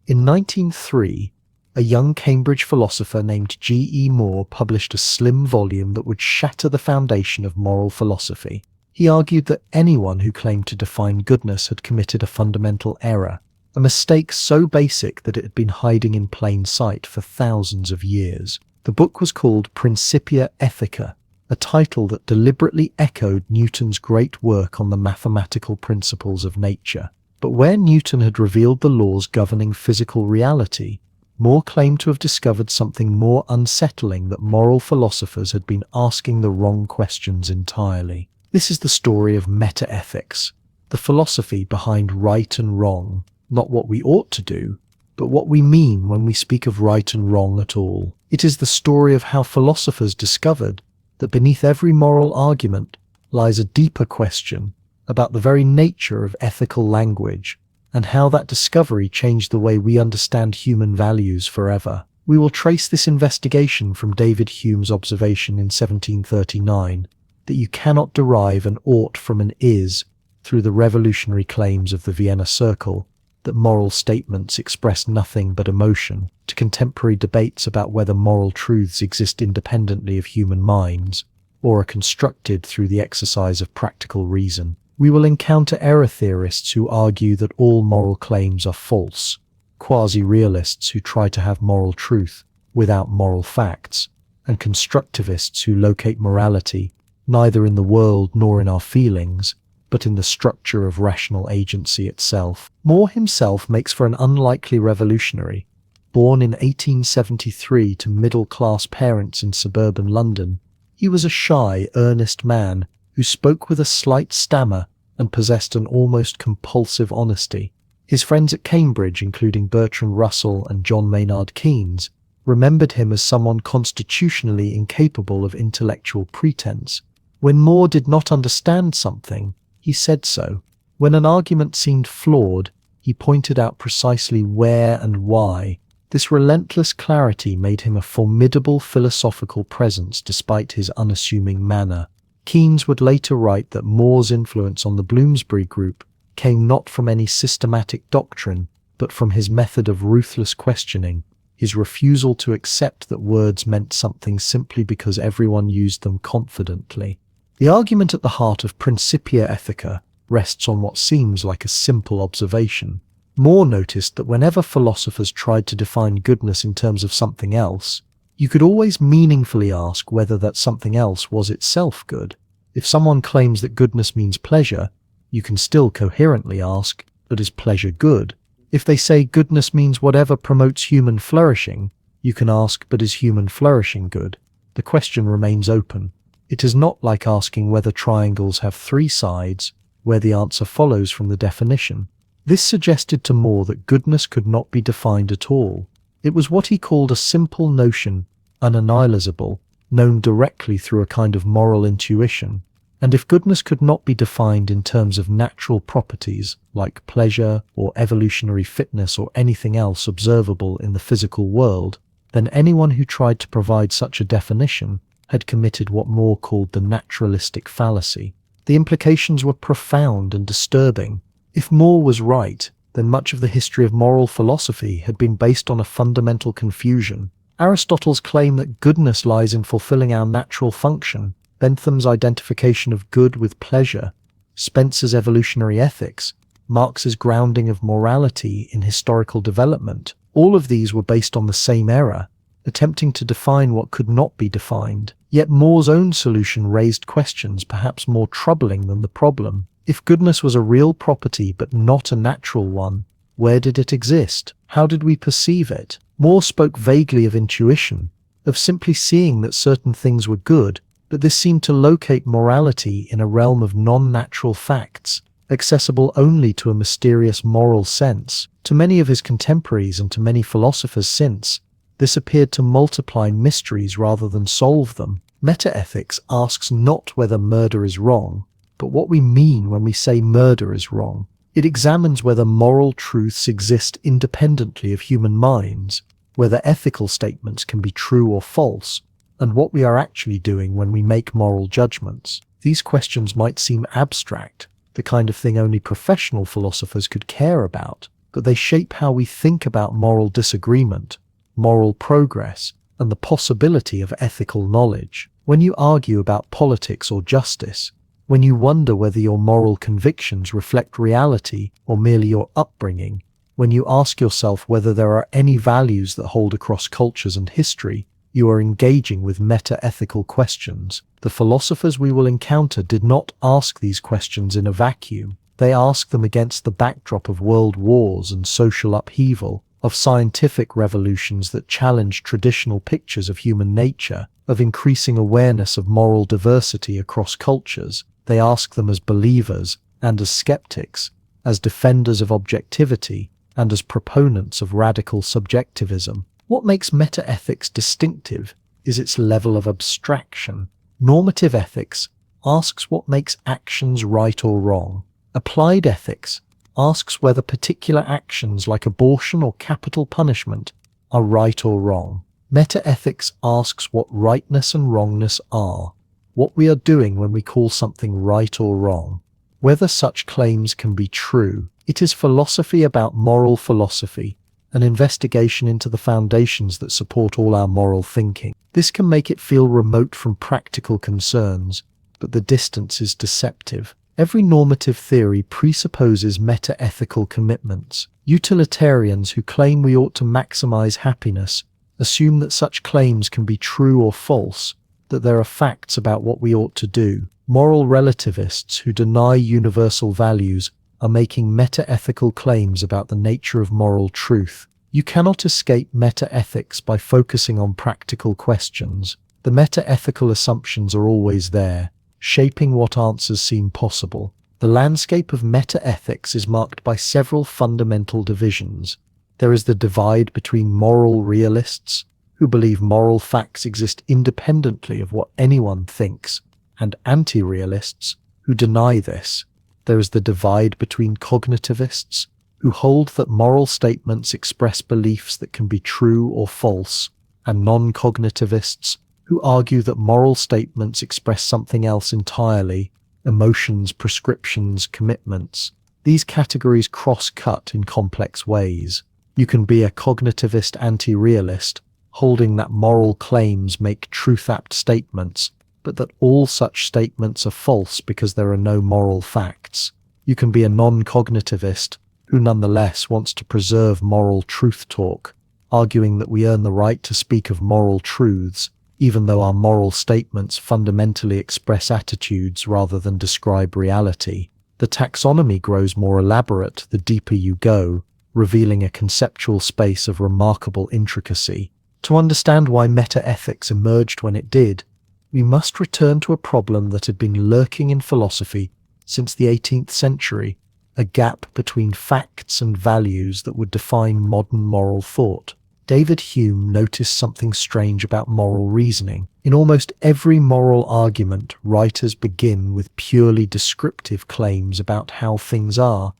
In 1903, a young Cambridge philosopher named G.E. Moore published a slim volume that would shatter the foundation of moral philosophy. He argued that anyone who claimed to define goodness had committed a fundamental error, a mistake so basic that it had been hiding in plain sight for thousands of years. The book was called Principia Ethica, a title that deliberately echoed Newton's great work on the mathematical principles of nature. But where Newton had revealed the laws governing physical reality, Moore claimed to have discovered something more unsettling, that moral philosophers had been asking the wrong questions entirely. This is the story of metaethics, the philosophy behind right and wrong, not what we ought to do, but what we mean when we speak of right and wrong at all. It is the story of how philosophers discovered that beneath every moral argument lies a deeper question about the very nature of ethical language, and how that discovery changed the way we understand human values forever. We will trace this investigation from David Hume's observation in 1739 that you cannot derive an ought from an is, through the revolutionary claims of the Vienna Circle that moral statements express nothing but emotion, to contemporary debates about whether moral truths exist independently of human minds, or are constructed through the exercise of practical reason. We will encounter error theorists who argue that all moral claims are false, quasi-realists who try to have moral truth without moral facts, and constructivists who locate morality neither in the world nor in our feelings, but in the structure of rational agency itself. Moore himself makes for an unlikely revolutionary. Born in 1873 to middle-class parents in suburban London, he was a shy, earnest man who spoke with a slight stammer and possessed an almost compulsive honesty. His friends at Cambridge, including Bertrand Russell and John Maynard Keynes, remembered him as someone constitutionally incapable of intellectual pretense. When Moore did not understand something, he said so. When an argument seemed flawed, he pointed out precisely where and why. This relentless clarity made him a formidable philosophical presence despite his unassuming manner. Keynes would later write that Moore's influence on the Bloomsbury Group came not from any systematic doctrine, but from his method of ruthless questioning, his refusal to accept that words meant something simply because everyone used them confidently. The argument at the heart of Principia Ethica rests on what seems like a simple observation. Moore noticed that whenever philosophers tried to define goodness in terms of something else, you could always meaningfully ask whether that something else was itself good. If someone claims that goodness means pleasure, you can still coherently ask, but is pleasure good? If they say goodness means whatever promotes human flourishing, you can ask, but is human flourishing good? The question remains open. It is not like asking whether triangles have three sides, where the answer follows from the definition. This suggested to Moore that goodness could not be defined at all. It was what he called a simple notion, unanalysable, known directly through a kind of moral intuition. And if goodness could not be defined in terms of natural properties, like pleasure or evolutionary fitness or anything else observable in the physical world, then anyone who tried to provide such a definition had committed what Moore called the naturalistic fallacy. The implications were profound and disturbing. If Moore was right, then much of the history of moral philosophy had been based on a fundamental confusion. Aristotle's claim that goodness lies in fulfilling our natural function, Bentham's identification of good with pleasure, Spencer's evolutionary ethics, Marx's grounding of morality in historical development, all of these were based on the same error, attempting to define what could not be defined. Yet Moore's own solution raised questions perhaps more troubling than the problem. If goodness was a real property but not a natural one, where did it exist? How did we perceive it? Moore spoke vaguely of intuition, of simply seeing that certain things were good, but this seemed to locate morality in a realm of non-natural facts, accessible only to a mysterious moral sense. To many of his contemporaries and to many philosophers since, this appeared to multiply mysteries rather than solve them. Metaethics asks not whether murder is wrong, but what we mean when we say murder is wrong. It examines whether moral truths exist independently of human minds, whether ethical statements can be true or false, and what we are actually doing when we make moral judgments. These questions might seem abstract, the kind of thing only professional philosophers could care about, but they shape how we think about moral disagreement, moral progress, and the possibility of ethical knowledge. When you argue about politics or justice, when you wonder whether your moral convictions reflect reality or merely your upbringing, when you ask yourself whether there are any values that hold across cultures and history, you are engaging with meta-ethical questions. The philosophers we will encounter did not ask these questions in a vacuum. They asked them against the backdrop of world wars and social upheaval, of scientific revolutions that challenged traditional pictures of human nature, of increasing awareness of moral diversity across cultures. They ask them as believers and as skeptics, as defenders of objectivity and as proponents of radical subjectivism. What makes meta-ethics distinctive is its level of abstraction. Normative ethics asks what makes actions right or wrong. Applied ethics asks whether particular actions like abortion or capital punishment are right or wrong. Meta-ethics asks what rightness and wrongness are, what we are doing when we call something right or wrong, whether such claims can be true. It is philosophy about moral philosophy, an investigation into the foundations that support all our moral thinking. This can make it feel remote from practical concerns, but the distance is deceptive. Every normative theory presupposes meta-ethical commitments. Utilitarians who claim we ought to maximize happiness assume that such claims can be true or false, that there are facts about what we ought to do. Moral relativists who deny universal values are making meta-ethical claims about the nature of moral truth. You cannot escape meta-ethics by focusing on practical questions. The meta-ethical assumptions are always there, shaping what answers seem possible. The landscape of meta-ethics is marked by several fundamental divisions. There is the divide between moral realists, who believe moral facts exist independently of what anyone thinks, and anti-realists, who deny this. There is the divide between cognitivists, who hold that moral statements express beliefs that can be true or false, and non-cognitivists, who argue that moral statements express something else entirely, emotions, prescriptions, commitments. These categories cross-cut in complex ways. You can be a cognitivist anti-realist, holding that moral claims make truth-apt statements, but that all such statements are false because there are no moral facts. You can be a non-cognitivist who nonetheless wants to preserve moral truth talk, arguing that we earn the right to speak of moral truths, even though our moral statements fundamentally express attitudes rather than describe reality. The taxonomy grows more elaborate the deeper you go, revealing a conceptual space of remarkable intricacy. To understand why meta-ethics emerged when it did, we must return to a problem that had been lurking in philosophy since the 18th century, a gap between facts and values that would define modern moral thought. David Hume noticed something strange about moral reasoning. In almost every moral argument, writers begin with purely descriptive claims about how things are,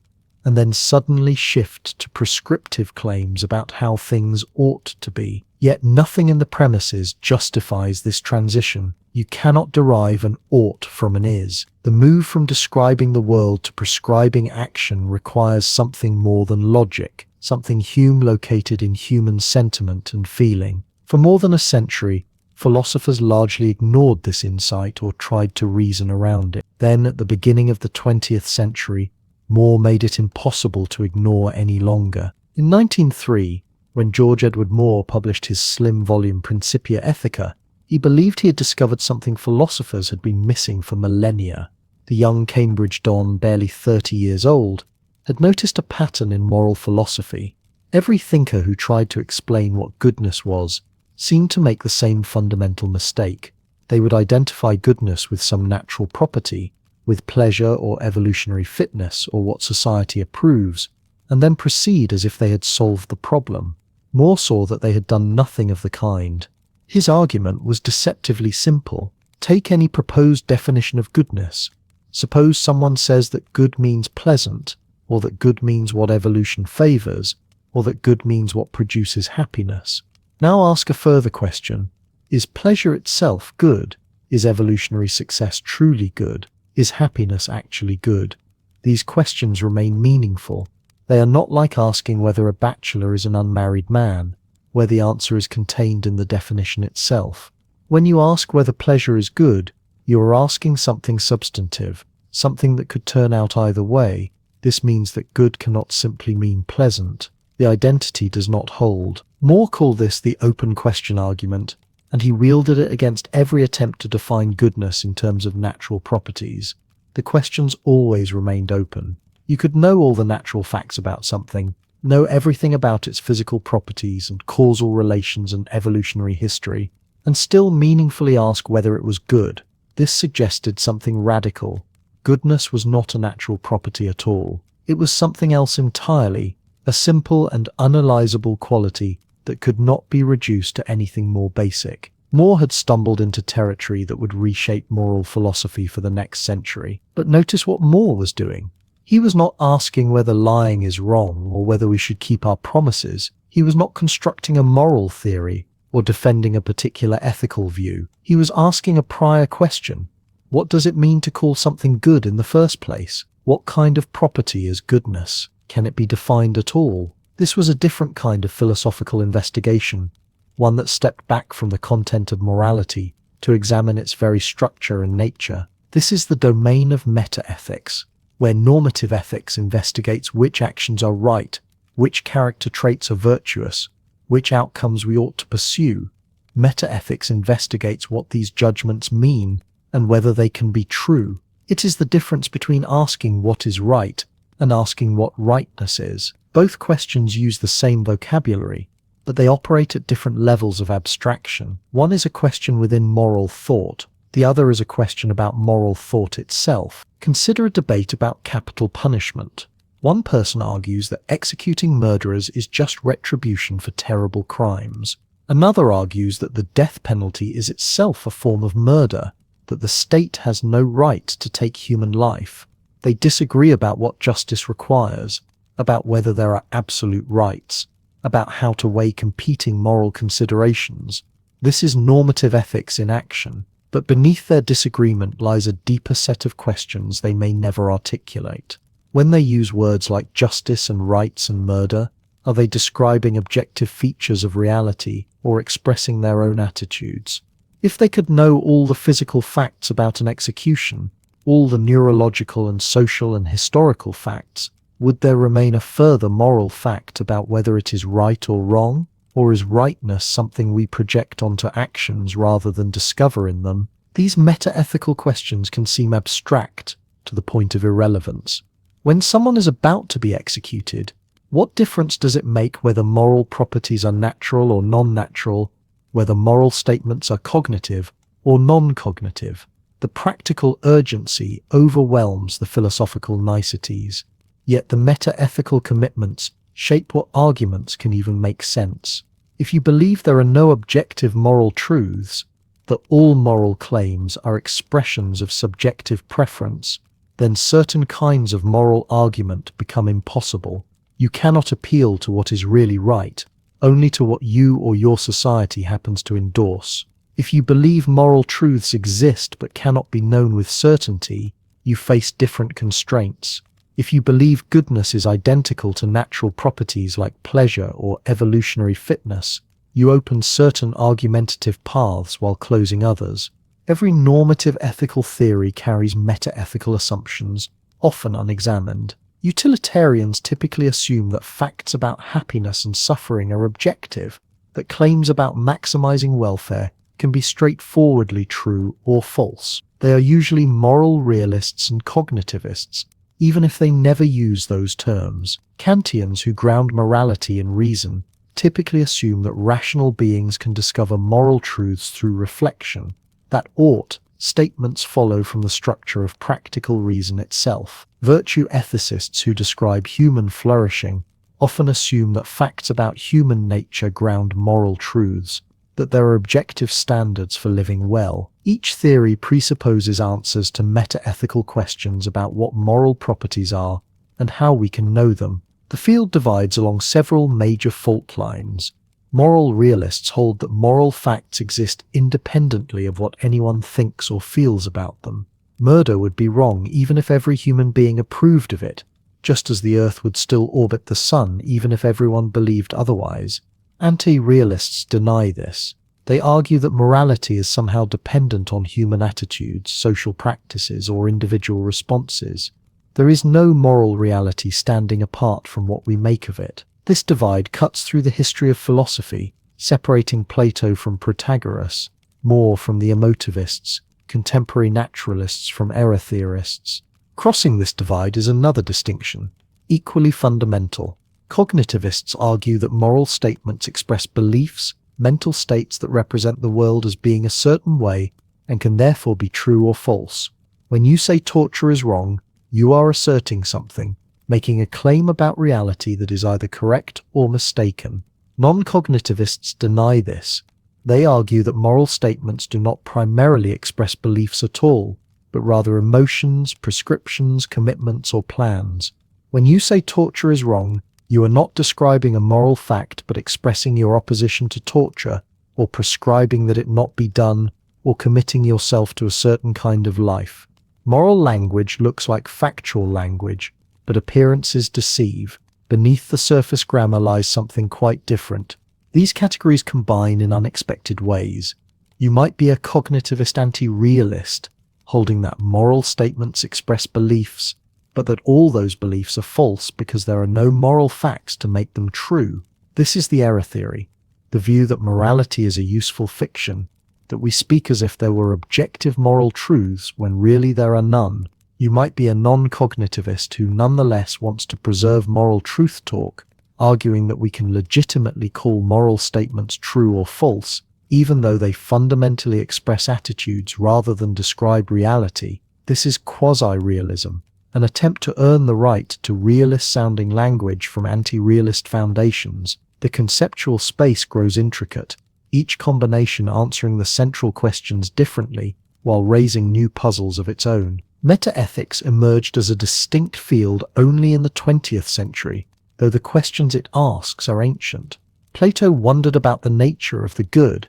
and then suddenly shift to prescriptive claims about how things ought to be. Yet nothing in the premises justifies this transition. You cannot derive an ought from an is. The move from describing the world to prescribing action requires something more than logic, something Hume located in human sentiment and feeling. For more than a century, philosophers largely ignored this insight or tried to reason around it. Then, at the beginning of the 20th century, Moore made it impossible to ignore any longer. In 1903, when George Edward Moore published his slim volume Principia Ethica, he believed he had discovered something philosophers had been missing for millennia. The young Cambridge don, barely 30 years old, had noticed a pattern in moral philosophy. Every thinker who tried to explain what goodness was seemed to make the same fundamental mistake. They would identify goodness with some natural property, with pleasure or evolutionary fitness or what society approves, and then proceed as if they had solved the problem. Moore saw that they had done nothing of the kind. His argument was deceptively simple. Take any proposed definition of goodness. Suppose someone says that good means pleasant, or that good means what evolution favors, or that good means what produces happiness. Now ask a further question. Is pleasure itself good? Is evolutionary success truly good? Is happiness actually good? These questions remain meaningful. They are not like asking whether a bachelor is an unmarried man, where the answer is contained in the definition itself. When you ask whether pleasure is good, you are asking something substantive, something that could turn out either way. This means that good cannot simply mean pleasant. The identity does not hold. Moore called this the open question argument, and he wielded it against every attempt to define goodness in terms of natural properties. The questions always remained open. You could know all the natural facts about something, know everything about its physical properties and causal relations and evolutionary history, and still meaningfully ask whether it was good. This suggested something radical. Goodness was not a natural property at all. It was something else entirely, a simple and unanalyzable quality that could not be reduced to anything more basic. Moore had stumbled into territory that would reshape moral philosophy for the next century. But notice what Moore was doing. He was not asking whether lying is wrong or whether we should keep our promises. He was not constructing a moral theory or defending a particular ethical view. He was asking a prior question. What does it mean to call something good in the first place? What kind of property is goodness? Can it be defined at all? This was a different kind of philosophical investigation, one that stepped back from the content of morality to examine its very structure and nature. This is the domain of metaethics, where normative ethics investigates which actions are right, which character traits are virtuous, which outcomes we ought to pursue. Metaethics investigates what these judgments mean and whether they can be true. It is the difference between asking what is right and asking what rightness is. Both questions use the same vocabulary, but they operate at different levels of abstraction. One is a question within moral thought. The other is a question about moral thought itself. Consider a debate about capital punishment. One person argues that executing murderers is just retribution for terrible crimes. Another argues that the death penalty is itself a form of murder, that the state has no right to take human life. They disagree about what justice requires, about whether there are absolute rights, about how to weigh competing moral considerations. This is normative ethics in action, but beneath their disagreement lies a deeper set of questions they may never articulate. When they use words like justice and rights and murder, are they describing objective features of reality or expressing their own attitudes? If they could know all the physical facts about an execution, all the neurological and social and historical facts, would there remain a further moral fact about whether it is right or wrong? Or is rightness something we project onto actions rather than discover in them? These metaethical questions can seem abstract to the point of irrelevance. When someone is about to be executed, what difference does it make whether moral properties are natural or non-natural, whether moral statements are cognitive or non-cognitive? The practical urgency overwhelms the philosophical niceties, yet the metaethical commitments shape what arguments can even make sense. If you believe there are no objective moral truths, that all moral claims are expressions of subjective preference, then certain kinds of moral argument become impossible. You cannot appeal to what is really right, only to what you or your society happens to endorse. If you believe moral truths exist but cannot be known with certainty, you face different constraints. If you believe goodness is identical to natural properties like pleasure or evolutionary fitness, you open certain argumentative paths while closing others. Every normative ethical theory carries metaethical assumptions, often unexamined. Utilitarians typically assume that facts about happiness and suffering are objective, that claims about maximizing welfare can be straightforwardly true or false. They are usually moral realists and cognitivists, even if they never use those terms. Kantians who ground morality in reason typically assume that rational beings can discover moral truths through reflection, that ought statements follow from the structure of practical reason itself. Virtue ethicists who describe human flourishing often assume that facts about human nature ground moral truths, that there are objective standards for living well. Each theory presupposes answers to metaethical questions about what moral properties are and how we can know them. The field divides along several major fault lines. Moral realists hold that moral facts exist independently of what anyone thinks or feels about them. Murder would be wrong even if every human being approved of it, just as the Earth would still orbit the Sun even if everyone believed otherwise. Anti-realists deny this. They argue that morality is somehow dependent on human attitudes, social practices, or individual responses. There is no moral reality standing apart from what we make of it. This divide cuts through the history of philosophy, separating Plato from Protagoras, More from the emotivists, contemporary naturalists from error theorists. Crossing this divide is another distinction, equally fundamental. Cognitivists argue that moral statements express beliefs, mental states that represent the world as being a certain way and can therefore be true or false. When you say torture is wrong, you are asserting something, making a claim about reality that is either correct or mistaken. Non-cognitivists deny this. They argue that moral statements do not primarily express beliefs at all, but rather emotions, prescriptions, commitments, or plans. When you say torture is wrong, you are not describing a moral fact but expressing your opposition to torture, or prescribing that it not be done, or committing yourself to a certain kind of life. Moral language looks like factual language, but appearances deceive. Beneath the surface grammar lies something quite different. These categories combine in unexpected ways. You might be a cognitivist anti-realist, holding that moral statements express beliefs, but that all those beliefs are false because there are no moral facts to make them true. This is the error theory, the view that morality is a useful fiction, that we speak as if there were objective moral truths when really there are none. You might be a non-cognitivist who nonetheless wants to preserve moral truth talk, arguing that we can legitimately call moral statements true or false, even though they fundamentally express attitudes rather than describe reality. This is quasi-realism, an attempt to earn the right to realist-sounding language from anti-realist foundations. The conceptual space grows intricate, each combination answering the central questions differently while raising new puzzles of its own. Metaethics emerged as a distinct field only in the 20th century, though the questions it asks are ancient. Plato wondered about the nature of the good.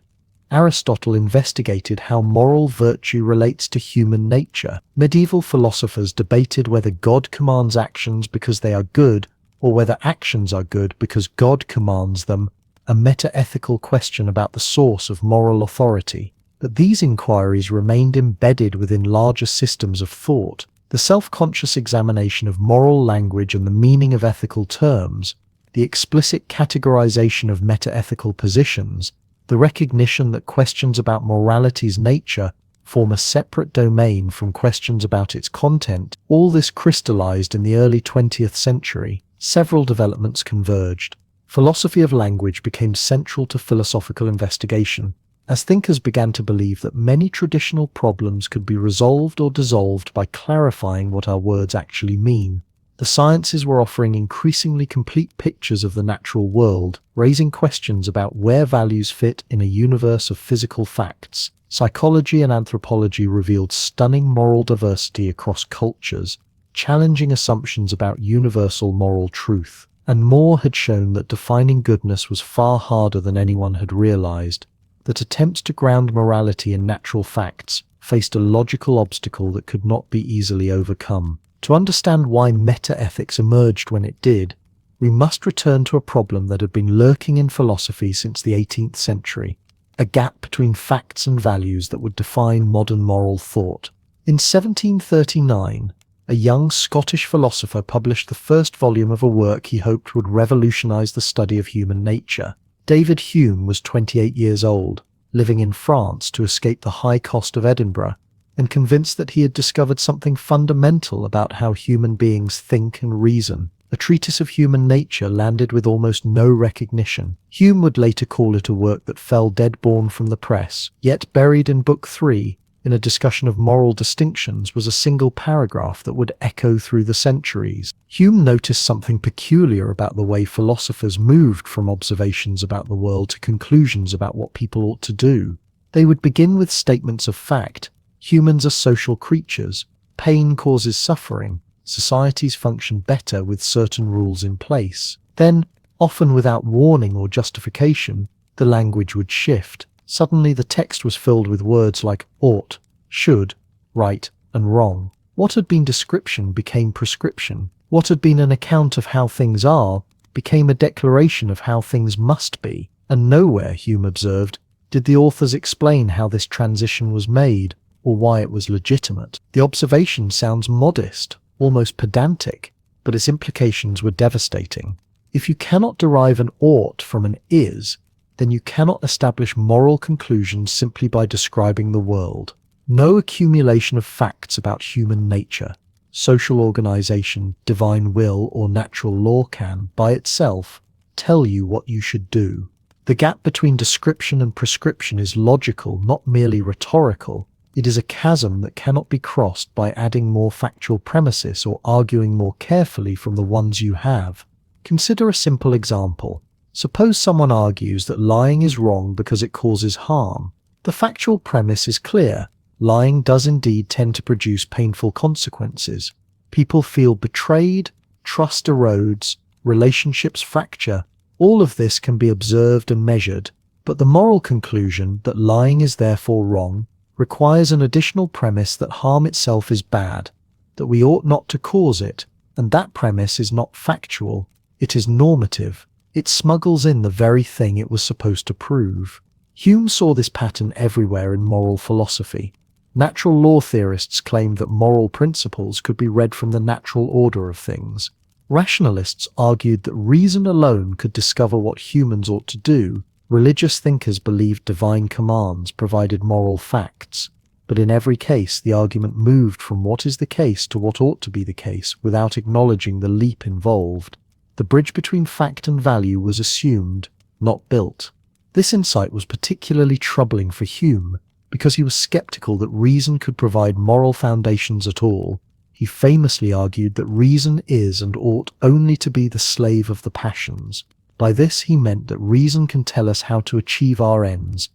Aristotle investigated how moral virtue relates to human nature. Medieval philosophers debated whether God commands actions because they are good, or whether actions are good because God commands them, a metaethical question about the source of moral authority. But these inquiries remained embedded within larger systems of thought. The self-conscious examination of moral language and the meaning of ethical terms, the explicit categorization of metaethical positions, the recognition that questions about morality's nature form a separate domain from questions about its content, all this crystallized in the early 20th century. Several developments converged. Philosophy of language became central to philosophical investigation, as thinkers began to believe that many traditional problems could be resolved or dissolved by clarifying what our words actually mean. The sciences were offering increasingly complete pictures of the natural world, raising questions about where values fit in a universe of physical facts. Psychology and anthropology revealed stunning moral diversity across cultures, challenging assumptions about universal moral truth. And Moore had shown that defining goodness was far harder than anyone had realized, that attempts to ground morality in natural facts faced a logical obstacle that could not be easily overcome. To understand why metaethics emerged when it did, we must return to a problem that had been lurking in philosophy since the 18th century, a gap between facts and values that would define modern moral thought. In 1739, a young Scottish philosopher published the first volume of a work he hoped would revolutionize the study of human nature. David Hume was 28 years old, living in France to escape the high cost of Edinburgh, and convinced that he had discovered something fundamental about how human beings think and reason. A treatise of human nature landed with almost no recognition. Hume would later call it a work that fell dead-born from the press, yet buried in Book 3, in a discussion of moral distinctions, was a single paragraph that would echo through the centuries. Hume noticed something peculiar about the way philosophers moved from observations about the world to conclusions about what people ought to do. They would begin with statements of fact. Humans are social creatures. Pain causes suffering. Societies function better with certain rules in place. Then, often without warning or justification, the language would shift. Suddenly the text was filled with words like ought, should, right, and wrong. What had been description became prescription. What had been an account of how things are became a declaration of how things must be, and nowhere, Hume observed, did the authors explain how this transition was made or why it was legitimate. The observation sounds modest, almost pedantic, but its implications were devastating. If you cannot derive an ought from an is, then you cannot establish moral conclusions simply by describing the world. No accumulation of facts about human nature, social organization, divine will, or natural law can, by itself, tell you what you should do. The gap between description and prescription is logical, not merely rhetorical. It is a chasm that cannot be crossed by adding more factual premises or arguing more carefully from the ones you have. Consider a simple example. Suppose someone argues that lying is wrong because it causes harm. The factual premise is clear. Lying does indeed tend to produce painful consequences. People feel betrayed, trust erodes, relationships fracture. All of this can be observed and measured, but the moral conclusion that lying is therefore wrong requires an additional premise that harm itself is bad, that we ought not to cause it, and that premise is not factual, it is normative. It smuggles in the very thing it was supposed to prove. Hume saw this pattern everywhere in moral philosophy. Natural law theorists claimed that moral principles could be read from the natural order of things. Rationalists argued that reason alone could discover what humans ought to do. Religious thinkers believed divine commands provided moral facts. But in every case, the argument moved from what is the case to what ought to be the case without acknowledging the leap involved. The bridge between fact and value was assumed, not built. This insight was particularly troubling for Hume, because he was skeptical that reason could provide moral foundations at all. He famously argued that reason is and ought only to be the slave of the passions. By this he meant that reason can tell us how to achieve our ends,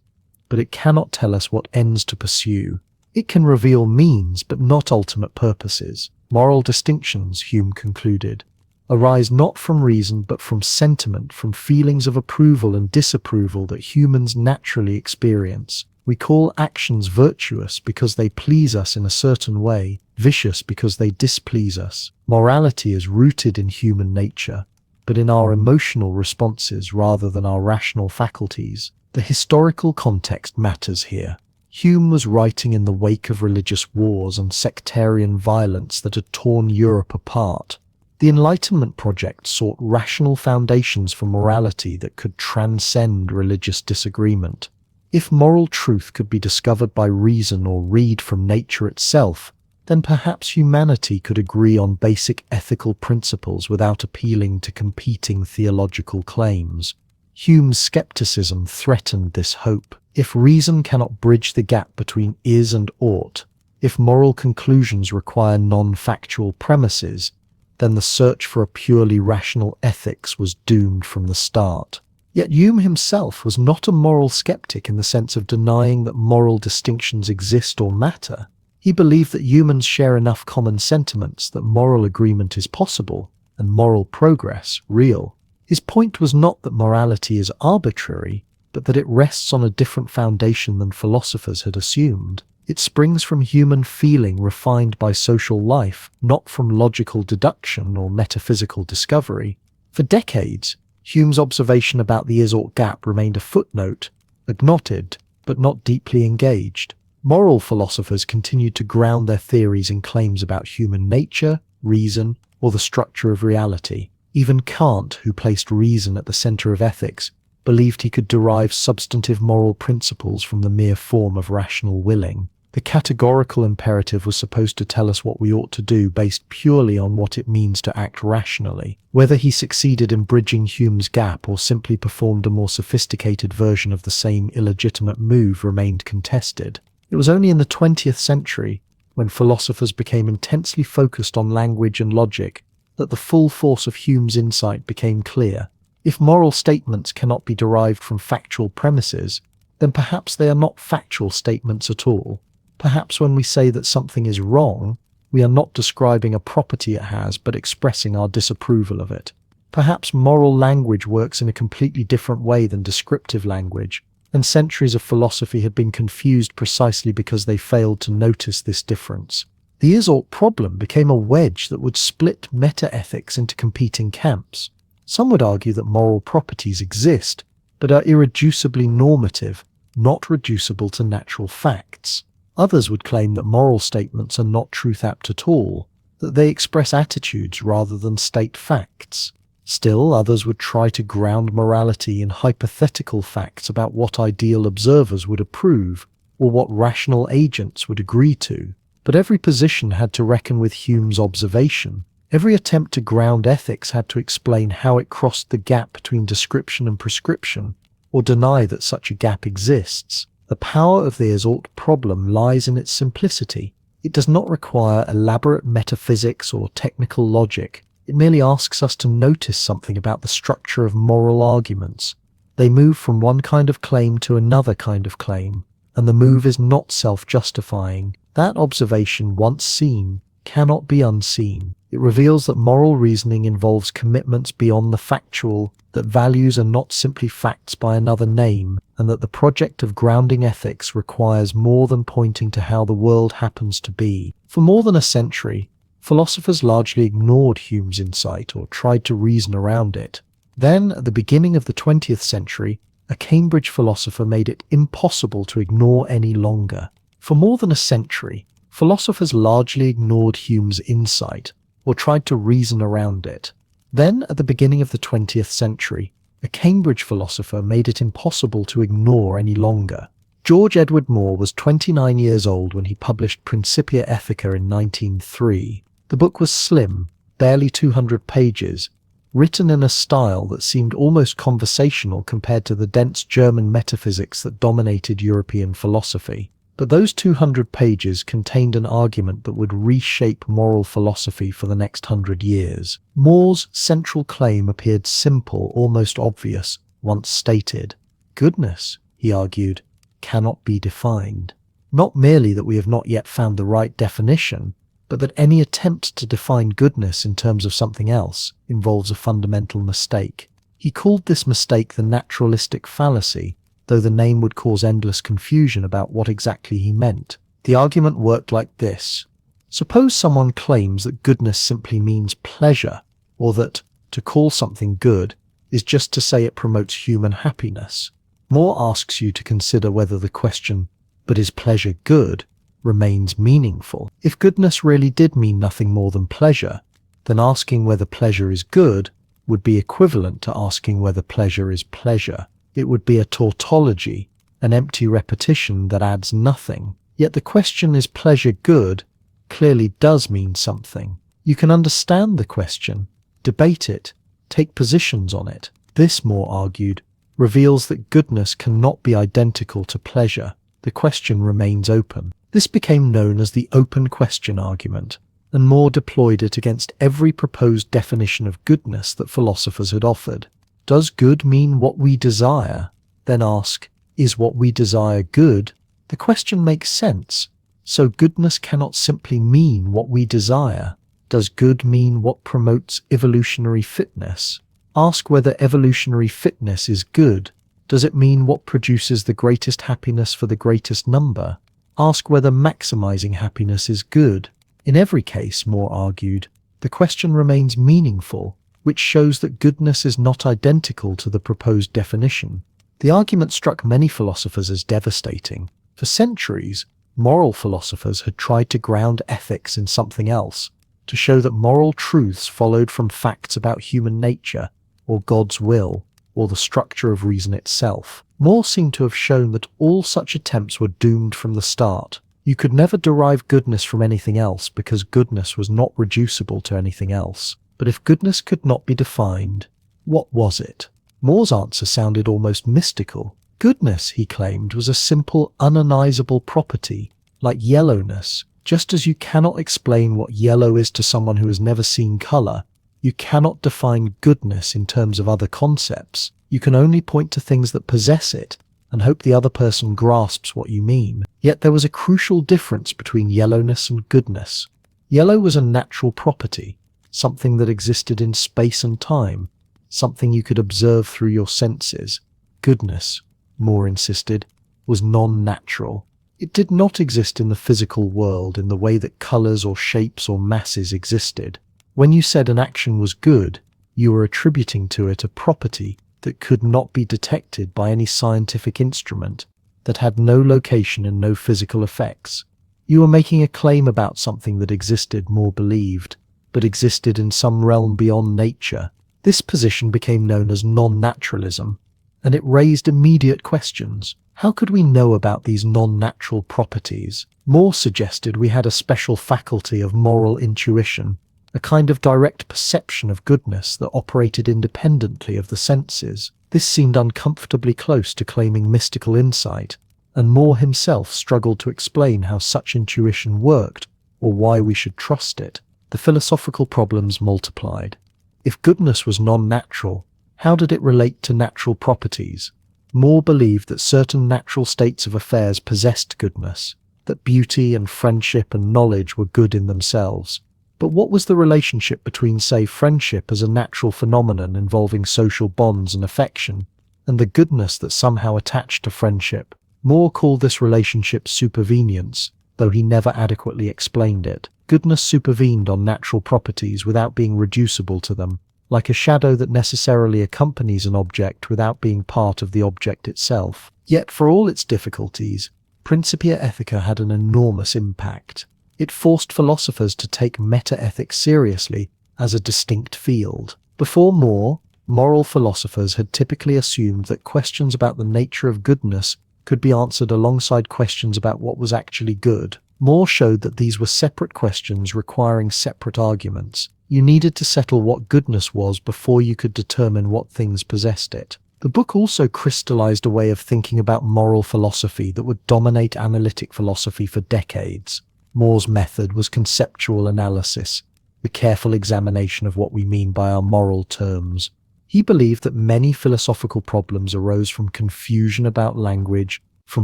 but it cannot tell us what ends to pursue. It can reveal means, but not ultimate purposes. Moral distinctions, Hume concluded, arise not from reason but from sentiment, from feelings of approval and disapproval that humans naturally experience. We call actions virtuous because they please us in a certain way, vicious because they displease us. Morality is rooted in human nature, but in our emotional responses rather than our rational faculties. The historical context matters here. Hume was writing in the wake of religious wars and sectarian violence that had torn Europe apart. The Enlightenment project sought rational foundations for morality that could transcend religious disagreement. If moral truth could be discovered by reason or read from nature itself, then perhaps humanity could agree on basic ethical principles without appealing to competing theological claims. Hume's skepticism threatened this hope. If reason cannot bridge the gap between is and ought, if moral conclusions require non-factual premises, then the search for a purely rational ethics was doomed from the start. Yet Hume himself was not a moral skeptic in the sense of denying that moral distinctions exist or matter. He believed that humans share enough common sentiments that moral agreement is possible and moral progress real. His point was not that morality is arbitrary, but that it rests on a different foundation than philosophers had assumed. It springs from human feeling refined by social life, not from logical deduction or metaphysical discovery. For decades, Hume's observation about the is-ought gap remained a footnote, acknowledged, but not deeply engaged. Moral philosophers continued to ground their theories in claims about human nature, reason, or the structure of reality. Even Kant, who placed reason at the center of ethics, believed he could derive substantive moral principles from the mere form of rational willing. The categorical imperative was supposed to tell us what we ought to do based purely on what it means to act rationally. Whether he succeeded in bridging Hume's gap or simply performed a more sophisticated version of the same illegitimate move remained contested. It was only in the 20th century, when philosophers became intensely focused on language and logic, that the full force of Hume's insight became clear. If moral statements cannot be derived from factual premises, then perhaps they are not factual statements at all. Perhaps when we say that something is wrong, we are not describing a property it has, but expressing our disapproval of it. Perhaps moral language works in a completely different way than descriptive language, and centuries of philosophy had been confused precisely because they failed to notice this difference. The is-ought problem became a wedge that would split meta-ethics into competing camps. Some would argue that moral properties exist, but are irreducibly normative, not reducible to natural facts. Others would claim that moral statements are not truth-apt at all, that they express attitudes rather than state facts. Still, others would try to ground morality in hypothetical facts about what ideal observers would approve, or what rational agents would agree to. But every position had to reckon with Hume's observation. Every attempt to ground ethics had to explain how it crossed the gap between description and prescription, or deny that such a gap exists. The power of the is-ought problem lies in its simplicity. It does not require elaborate metaphysics or technical logic. It merely asks us to notice something about the structure of moral arguments. They move from one kind of claim to another kind of claim, and the move is not self-justifying. That observation, once seen, cannot be unseen. It reveals that moral reasoning involves commitments beyond the factual, that values are not simply facts by another name, and that the project of grounding ethics requires more than pointing to how the world happens to be. For more than a century, philosophers largely ignored Hume's insight or tried to reason around it. Then, at the beginning of the 20th century, a Cambridge philosopher made it impossible to ignore any longer. For more than a century, philosophers largely ignored Hume's insight or tried to reason around it. Then, at the beginning of the 20th century, a Cambridge philosopher made it impossible to ignore any longer. George Edward Moore was 29 years old when he published Principia Ethica in 1903. The book was slim, barely 200 pages, written in a style that seemed almost conversational compared to the dense German metaphysics that dominated European philosophy. But those 200 pages contained an argument that would reshape moral philosophy for the next 100 years. Moore's central claim appeared simple, almost obvious, once stated. Goodness, he argued, cannot be defined. Not merely that we have not yet found the right definition, but that any attempt to define goodness in terms of something else involves a fundamental mistake. He called this mistake the naturalistic fallacy, though the name would cause endless confusion about what exactly he meant. The argument worked like this. Suppose someone claims that goodness simply means pleasure, or that to call something good is just to say it promotes human happiness. Moore asks you to consider whether the question, "But is pleasure good?" remains meaningful. If goodness really did mean nothing more than pleasure, then asking whether pleasure is good would be equivalent to asking whether pleasure is pleasure. It would be a tautology, an empty repetition that adds nothing. Yet the question, "Is pleasure good?" clearly does mean something. You can understand the question, debate it, take positions on it. This, Moore argued, reveals that goodness cannot be identical to pleasure. The question remains open. This became known as the open question argument, and Moore deployed it against every proposed definition of goodness that philosophers had offered. Does good mean what we desire? Then ask, is what we desire good? The question makes sense. So goodness cannot simply mean what we desire. Does good mean what promotes evolutionary fitness? Ask whether evolutionary fitness is good. Does it mean what produces the greatest happiness for the greatest number? Ask whether maximizing happiness is good. In every case, Moore argued, the question remains meaningful, which shows that goodness is not identical to the proposed definition. The argument struck many philosophers as devastating. For centuries, moral philosophers had tried to ground ethics in something else, to show that moral truths followed from facts about human nature, or God's will, or the structure of reason itself. Moore seemed to have shown that all such attempts were doomed from the start. You could never derive goodness from anything else because goodness was not reducible to anything else. But if goodness could not be defined, what was it? Moore's answer sounded almost mystical. Goodness, he claimed, was a simple, unanalyzable property, like yellowness. Just as you cannot explain what yellow is to someone who has never seen color, you cannot define goodness in terms of other concepts. You can only point to things that possess it and hope the other person grasps what you mean. Yet there was a crucial difference between yellowness and goodness. Yellow was a natural property, something that existed in space and time, something you could observe through your senses. Goodness, Moore insisted, was non-natural. It did not exist in the physical world in the way that colors or shapes or masses existed. When you said an action was good, you were attributing to it a property that could not be detected by any scientific instrument, that had no location and no physical effects. You were making a claim about something that existed, more believed, but existed in some realm beyond nature. This position became known as non-naturalism, and it raised immediate questions. How could we know about these non-natural properties? More suggested we had a special faculty of moral intuition, a kind of direct perception of goodness that operated independently of the senses. This seemed uncomfortably close to claiming mystical insight, and More himself struggled to explain how such intuition worked or why we should trust it. The philosophical problems multiplied. If goodness was non-natural, how did it relate to natural properties? More believed that certain natural states of affairs possessed goodness, that beauty and friendship and knowledge were good in themselves. But what was the relationship between, say, friendship as a natural phenomenon involving social bonds and affection, and the goodness that somehow attached to friendship? More called this relationship supervenience, though he never adequately explained it. Goodness supervened on natural properties without being reducible to them, like a shadow that necessarily accompanies an object without being part of the object itself. Yet, for all its difficulties, Principia Ethica had an enormous impact. It forced philosophers to take metaethics seriously as a distinct field. Before More, moral philosophers had typically assumed that questions about the nature of goodness could be answered alongside questions about what was actually good. More showed that these were separate questions requiring separate arguments. You needed to settle what goodness was before you could determine what things possessed it. The book also crystallized a way of thinking about moral philosophy that would dominate analytic philosophy for decades. More's method was conceptual analysis, the careful examination of what we mean by our moral terms. He believed that many philosophical problems arose from confusion about language, from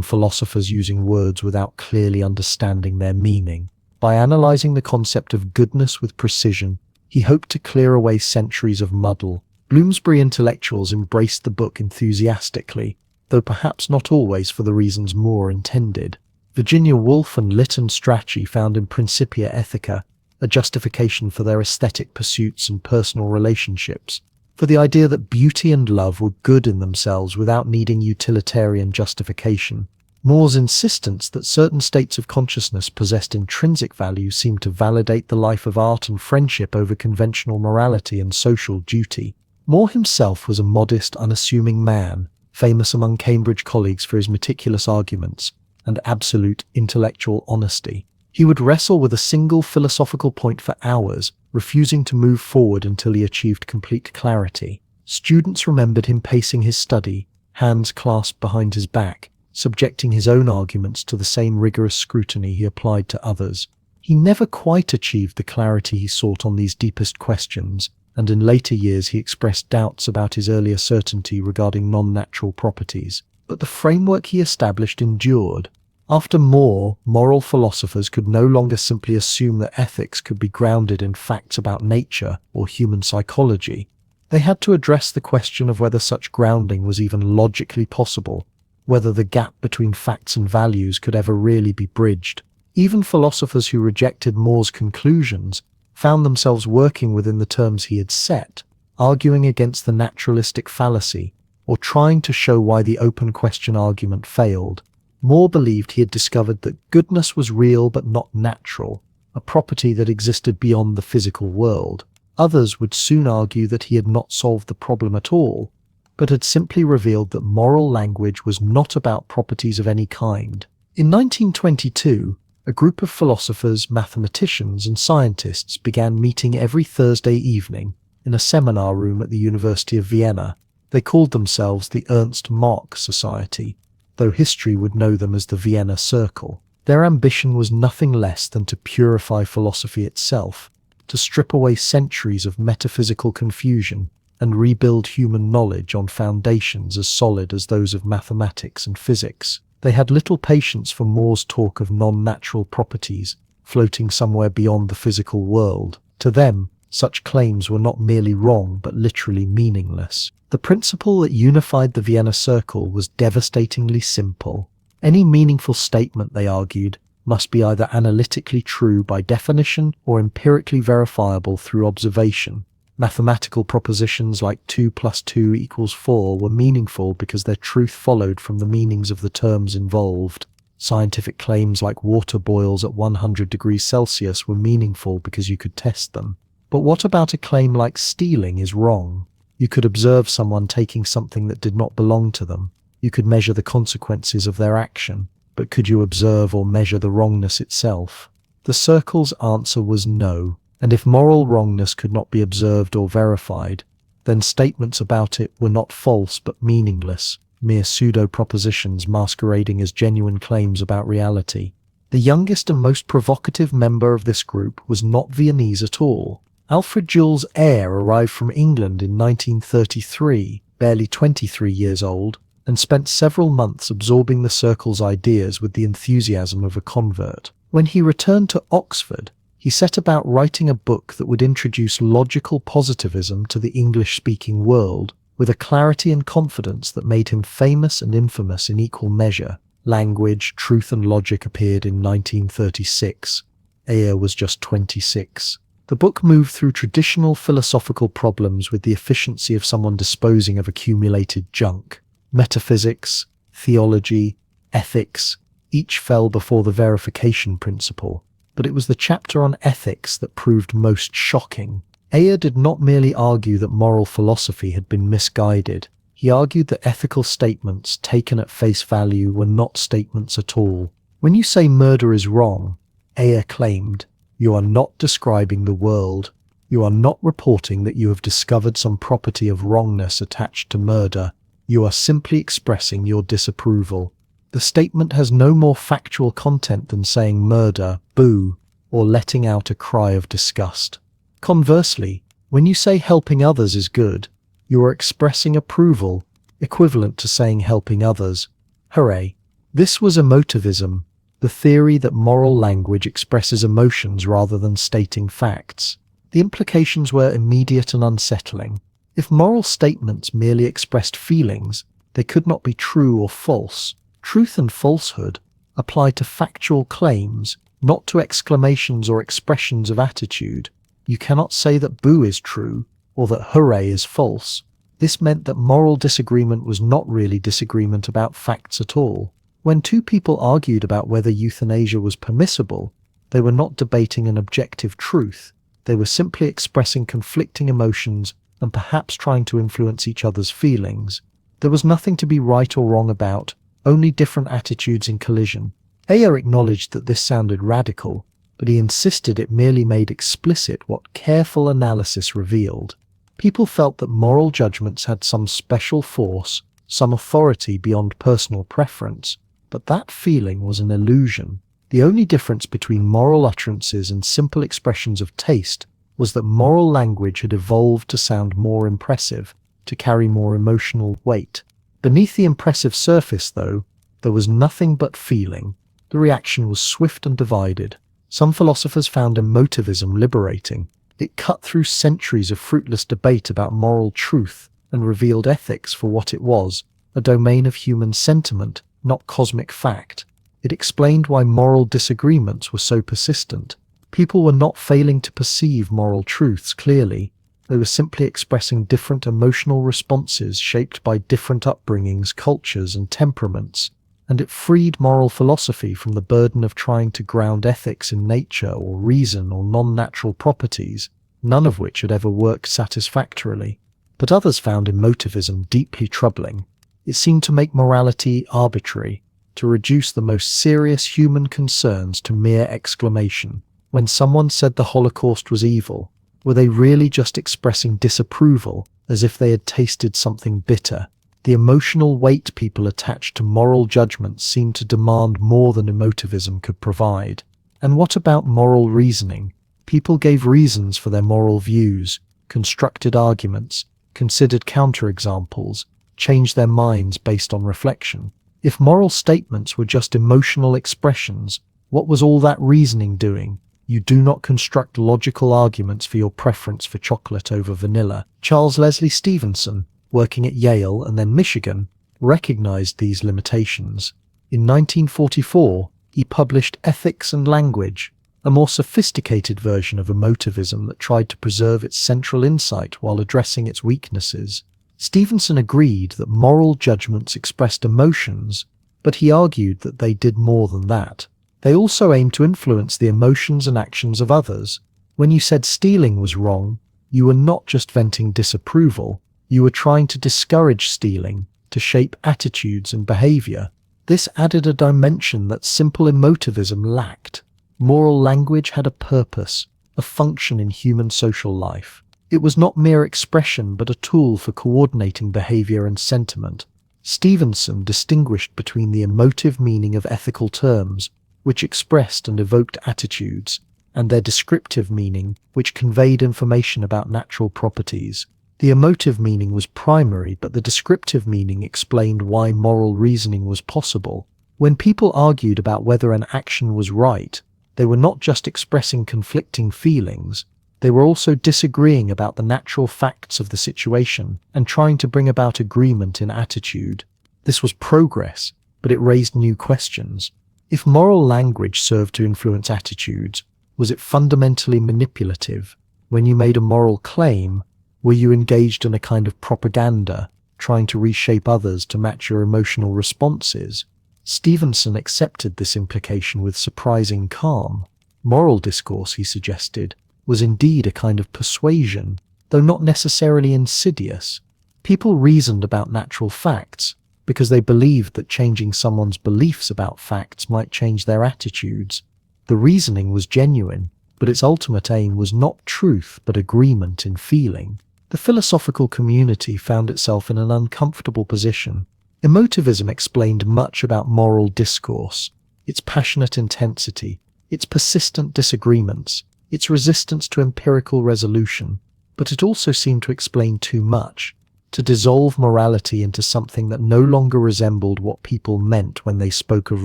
philosophers using words without clearly understanding their meaning. By analyzing the concept of goodness with precision, he hoped to clear away centuries of muddle. Bloomsbury intellectuals embraced the book enthusiastically, though perhaps not always for the reasons More intended. Virginia Woolf and Lytton Strachey found in Principia Ethica a justification for their aesthetic pursuits and personal relationships, for the idea that beauty and love were good in themselves without needing utilitarian justification. More's insistence that certain states of consciousness possessed intrinsic value seemed to validate the life of art and friendship over conventional morality and social duty. More himself was a modest, unassuming man, famous among Cambridge colleagues for his meticulous arguments and absolute intellectual honesty. He would wrestle with a single philosophical point for hours, refusing to move forward until he achieved complete clarity. Students remembered him pacing his study, hands clasped behind his back, subjecting his own arguments to the same rigorous scrutiny he applied to others. He never quite achieved the clarity he sought on these deepest questions, and in later years he expressed doubts about his earlier certainty regarding non-natural properties. But the framework he established endured. After More, moral philosophers could no longer simply assume that ethics could be grounded in facts about nature or human psychology. They had to address the question of whether such grounding was even logically possible, whether the gap between facts and values could ever really be bridged. Even philosophers who rejected More's conclusions found themselves working within the terms he had set, arguing against the naturalistic fallacy, or trying to show why the open question argument failed. More believed he had discovered that goodness was real but not natural, a property that existed beyond the physical world. Others would soon argue that he had not solved the problem at all, but had simply revealed that moral language was not about properties of any kind. In 1922, a group of philosophers, mathematicians, and scientists began meeting every Thursday evening in a seminar room at the University of Vienna. They called themselves the Ernst Mach Society, though history would know them as the Vienna Circle. Their ambition was nothing less than to purify philosophy itself, to strip away centuries of metaphysical confusion and rebuild human knowledge on foundations as solid as those of mathematics and physics. They had little patience for More's talk of non-natural properties floating somewhere beyond the physical world. To them, such claims were not merely wrong but literally meaningless. The principle that unified the Vienna Circle was devastatingly simple. Any meaningful statement, they argued, must be either analytically true by definition or empirically verifiable through observation. Mathematical propositions like 2 plus 2 equals 4 were meaningful because their truth followed from the meanings of the terms involved. Scientific claims like water boils at 100 degrees Celsius were meaningful because you could test them. But what about a claim like stealing is wrong? You could observe someone taking something that did not belong to them. You could measure the consequences of their action. But could you observe or measure the wrongness itself? The circle's answer was no. And if moral wrongness could not be observed or verified, then statements about it were not false but meaningless, mere pseudo-propositions masquerading as genuine claims about reality. The youngest and most provocative member of this group was not Viennese at all. Alfred Jules Ayer arrived from England in 1933, barely 23 years old, and spent several months absorbing the circle's ideas with the enthusiasm of a convert. When he returned to Oxford, he set about writing a book that would introduce logical positivism to the English-speaking world, with a clarity and confidence that made him famous and infamous in equal measure. Language, Truth and Logic appeared in 1936. Ayer was just 26. The book moved through traditional philosophical problems with the efficiency of someone disposing of accumulated junk. Metaphysics, theology, ethics, each fell before the verification principle. But it was the chapter on ethics that proved most shocking. Ayer did not merely argue that moral philosophy had been misguided. He argued that ethical statements taken at face value were not statements at all. When you say murder is wrong, Ayer claimed, you are not describing the world. You are not reporting that you have discovered some property of wrongness attached to murder. You are simply expressing your disapproval. The statement has no more factual content than saying murder, boo, or letting out a cry of disgust. Conversely, when you say helping others is good, you are expressing approval, equivalent to saying helping others. Hooray. This was emotivism, the theory that moral language expresses emotions rather than stating facts. The implications were immediate and unsettling. If moral statements merely expressed feelings, they could not be true or false. Truth and falsehood apply to factual claims, not to exclamations or expressions of attitude. You cannot say that boo is true or that hooray is false. This meant that moral disagreement was not really disagreement about facts at all. When two people argued about whether euthanasia was permissible, they were not debating an objective truth. They were simply expressing conflicting emotions and perhaps trying to influence each other's feelings. There was nothing to be right or wrong about, only different attitudes in collision. Ayer acknowledged that this sounded radical, but he insisted it merely made explicit what careful analysis revealed. People felt that moral judgments had some special force, some authority beyond personal preference, but that feeling was an illusion. The only difference between moral utterances and simple expressions of taste was that moral language had evolved to sound more impressive, to carry more emotional weight. Beneath the impressive surface, though, there was nothing but feeling. The reaction was swift and divided. Some philosophers found emotivism liberating. It cut through centuries of fruitless debate about moral truth and revealed ethics for what it was, a domain of human sentiment, not cosmic fact. It explained why moral disagreements were so persistent. People were not failing to perceive moral truths clearly. They were simply expressing different emotional responses shaped by different upbringings, cultures, and temperaments. And it freed moral philosophy from the burden of trying to ground ethics in nature or reason or non-natural properties, none of which had ever worked satisfactorily. But others found emotivism deeply troubling. It seemed to make morality arbitrary, to reduce the most serious human concerns to mere exclamation. When someone said the Holocaust was evil, were they really just expressing disapproval, as if they had tasted something bitter? The emotional weight people attached to moral judgments seemed to demand more than emotivism could provide. And what about moral reasoning? People gave reasons for their moral views, constructed arguments, considered counterexamples, changed their minds based on reflection. If moral statements were just emotional expressions, what was all that reasoning doing? You do not construct logical arguments for your preference for chocolate over vanilla. Charles Leslie Stevenson, working at Yale and then Michigan, recognized these limitations. In 1944, he published Ethics and Language, a more sophisticated version of emotivism that tried to preserve its central insight while addressing its weaknesses. Stevenson agreed that moral judgments expressed emotions, but he argued that they did more than that. They also aimed to influence the emotions and actions of others. When you said stealing was wrong, you were not just venting disapproval, you were trying to discourage stealing, to shape attitudes and behavior. This added a dimension that simple emotivism lacked. Moral language had a purpose, a function in human social life. It was not mere expression but a tool for coordinating behavior and sentiment. Stevenson distinguished between the emotive meaning of ethical terms, which expressed and evoked attitudes, and their descriptive meaning, which conveyed information about natural properties. The emotive meaning was primary, but the descriptive meaning explained why moral reasoning was possible. When people argued about whether an action was right, they were not just expressing conflicting feelings, they were also disagreeing about the natural facts of the situation and trying to bring about agreement in attitude. This was progress, but it raised new questions. If moral language served to influence attitudes, was it fundamentally manipulative? When you made a moral claim, were you engaged in a kind of propaganda, trying to reshape others to match your emotional responses? Stevenson accepted this implication with surprising calm. Moral discourse, he suggested, was indeed a kind of persuasion, though not necessarily insidious. People reasoned about natural facts because they believed that changing someone's beliefs about facts might change their attitudes. The reasoning was genuine, but its ultimate aim was not truth but agreement in feeling. The philosophical community found itself in an uncomfortable position. Emotivism explained much about moral discourse, its passionate intensity, its persistent disagreements, its resistance to empirical resolution, but it also seemed to explain too much, to dissolve morality into something that no longer resembled what people meant when they spoke of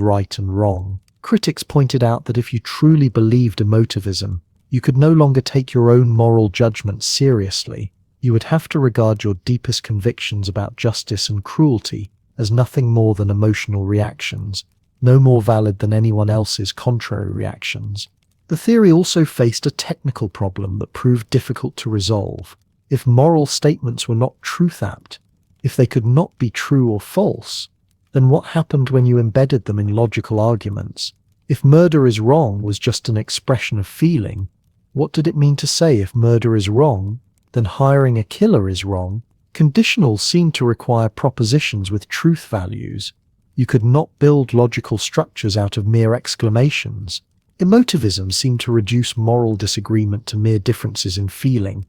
right and wrong. Critics pointed out that if you truly believed emotivism, you could no longer take your own moral judgment seriously. You would have to regard your deepest convictions about justice and cruelty as nothing more than emotional reactions, no more valid than anyone else's contrary reactions. The theory also faced a technical problem that proved difficult to resolve. If moral statements were not truth-apt, if they could not be true or false, then what happened when you embedded them in logical arguments? If murder is wrong was just an expression of feeling, what did it mean to say if murder is wrong, then hiring a killer is wrong? Conditionals seemed to require propositions with truth values. You could not build logical structures out of mere exclamations. Emotivism seemed to reduce moral disagreement to mere differences in feeling,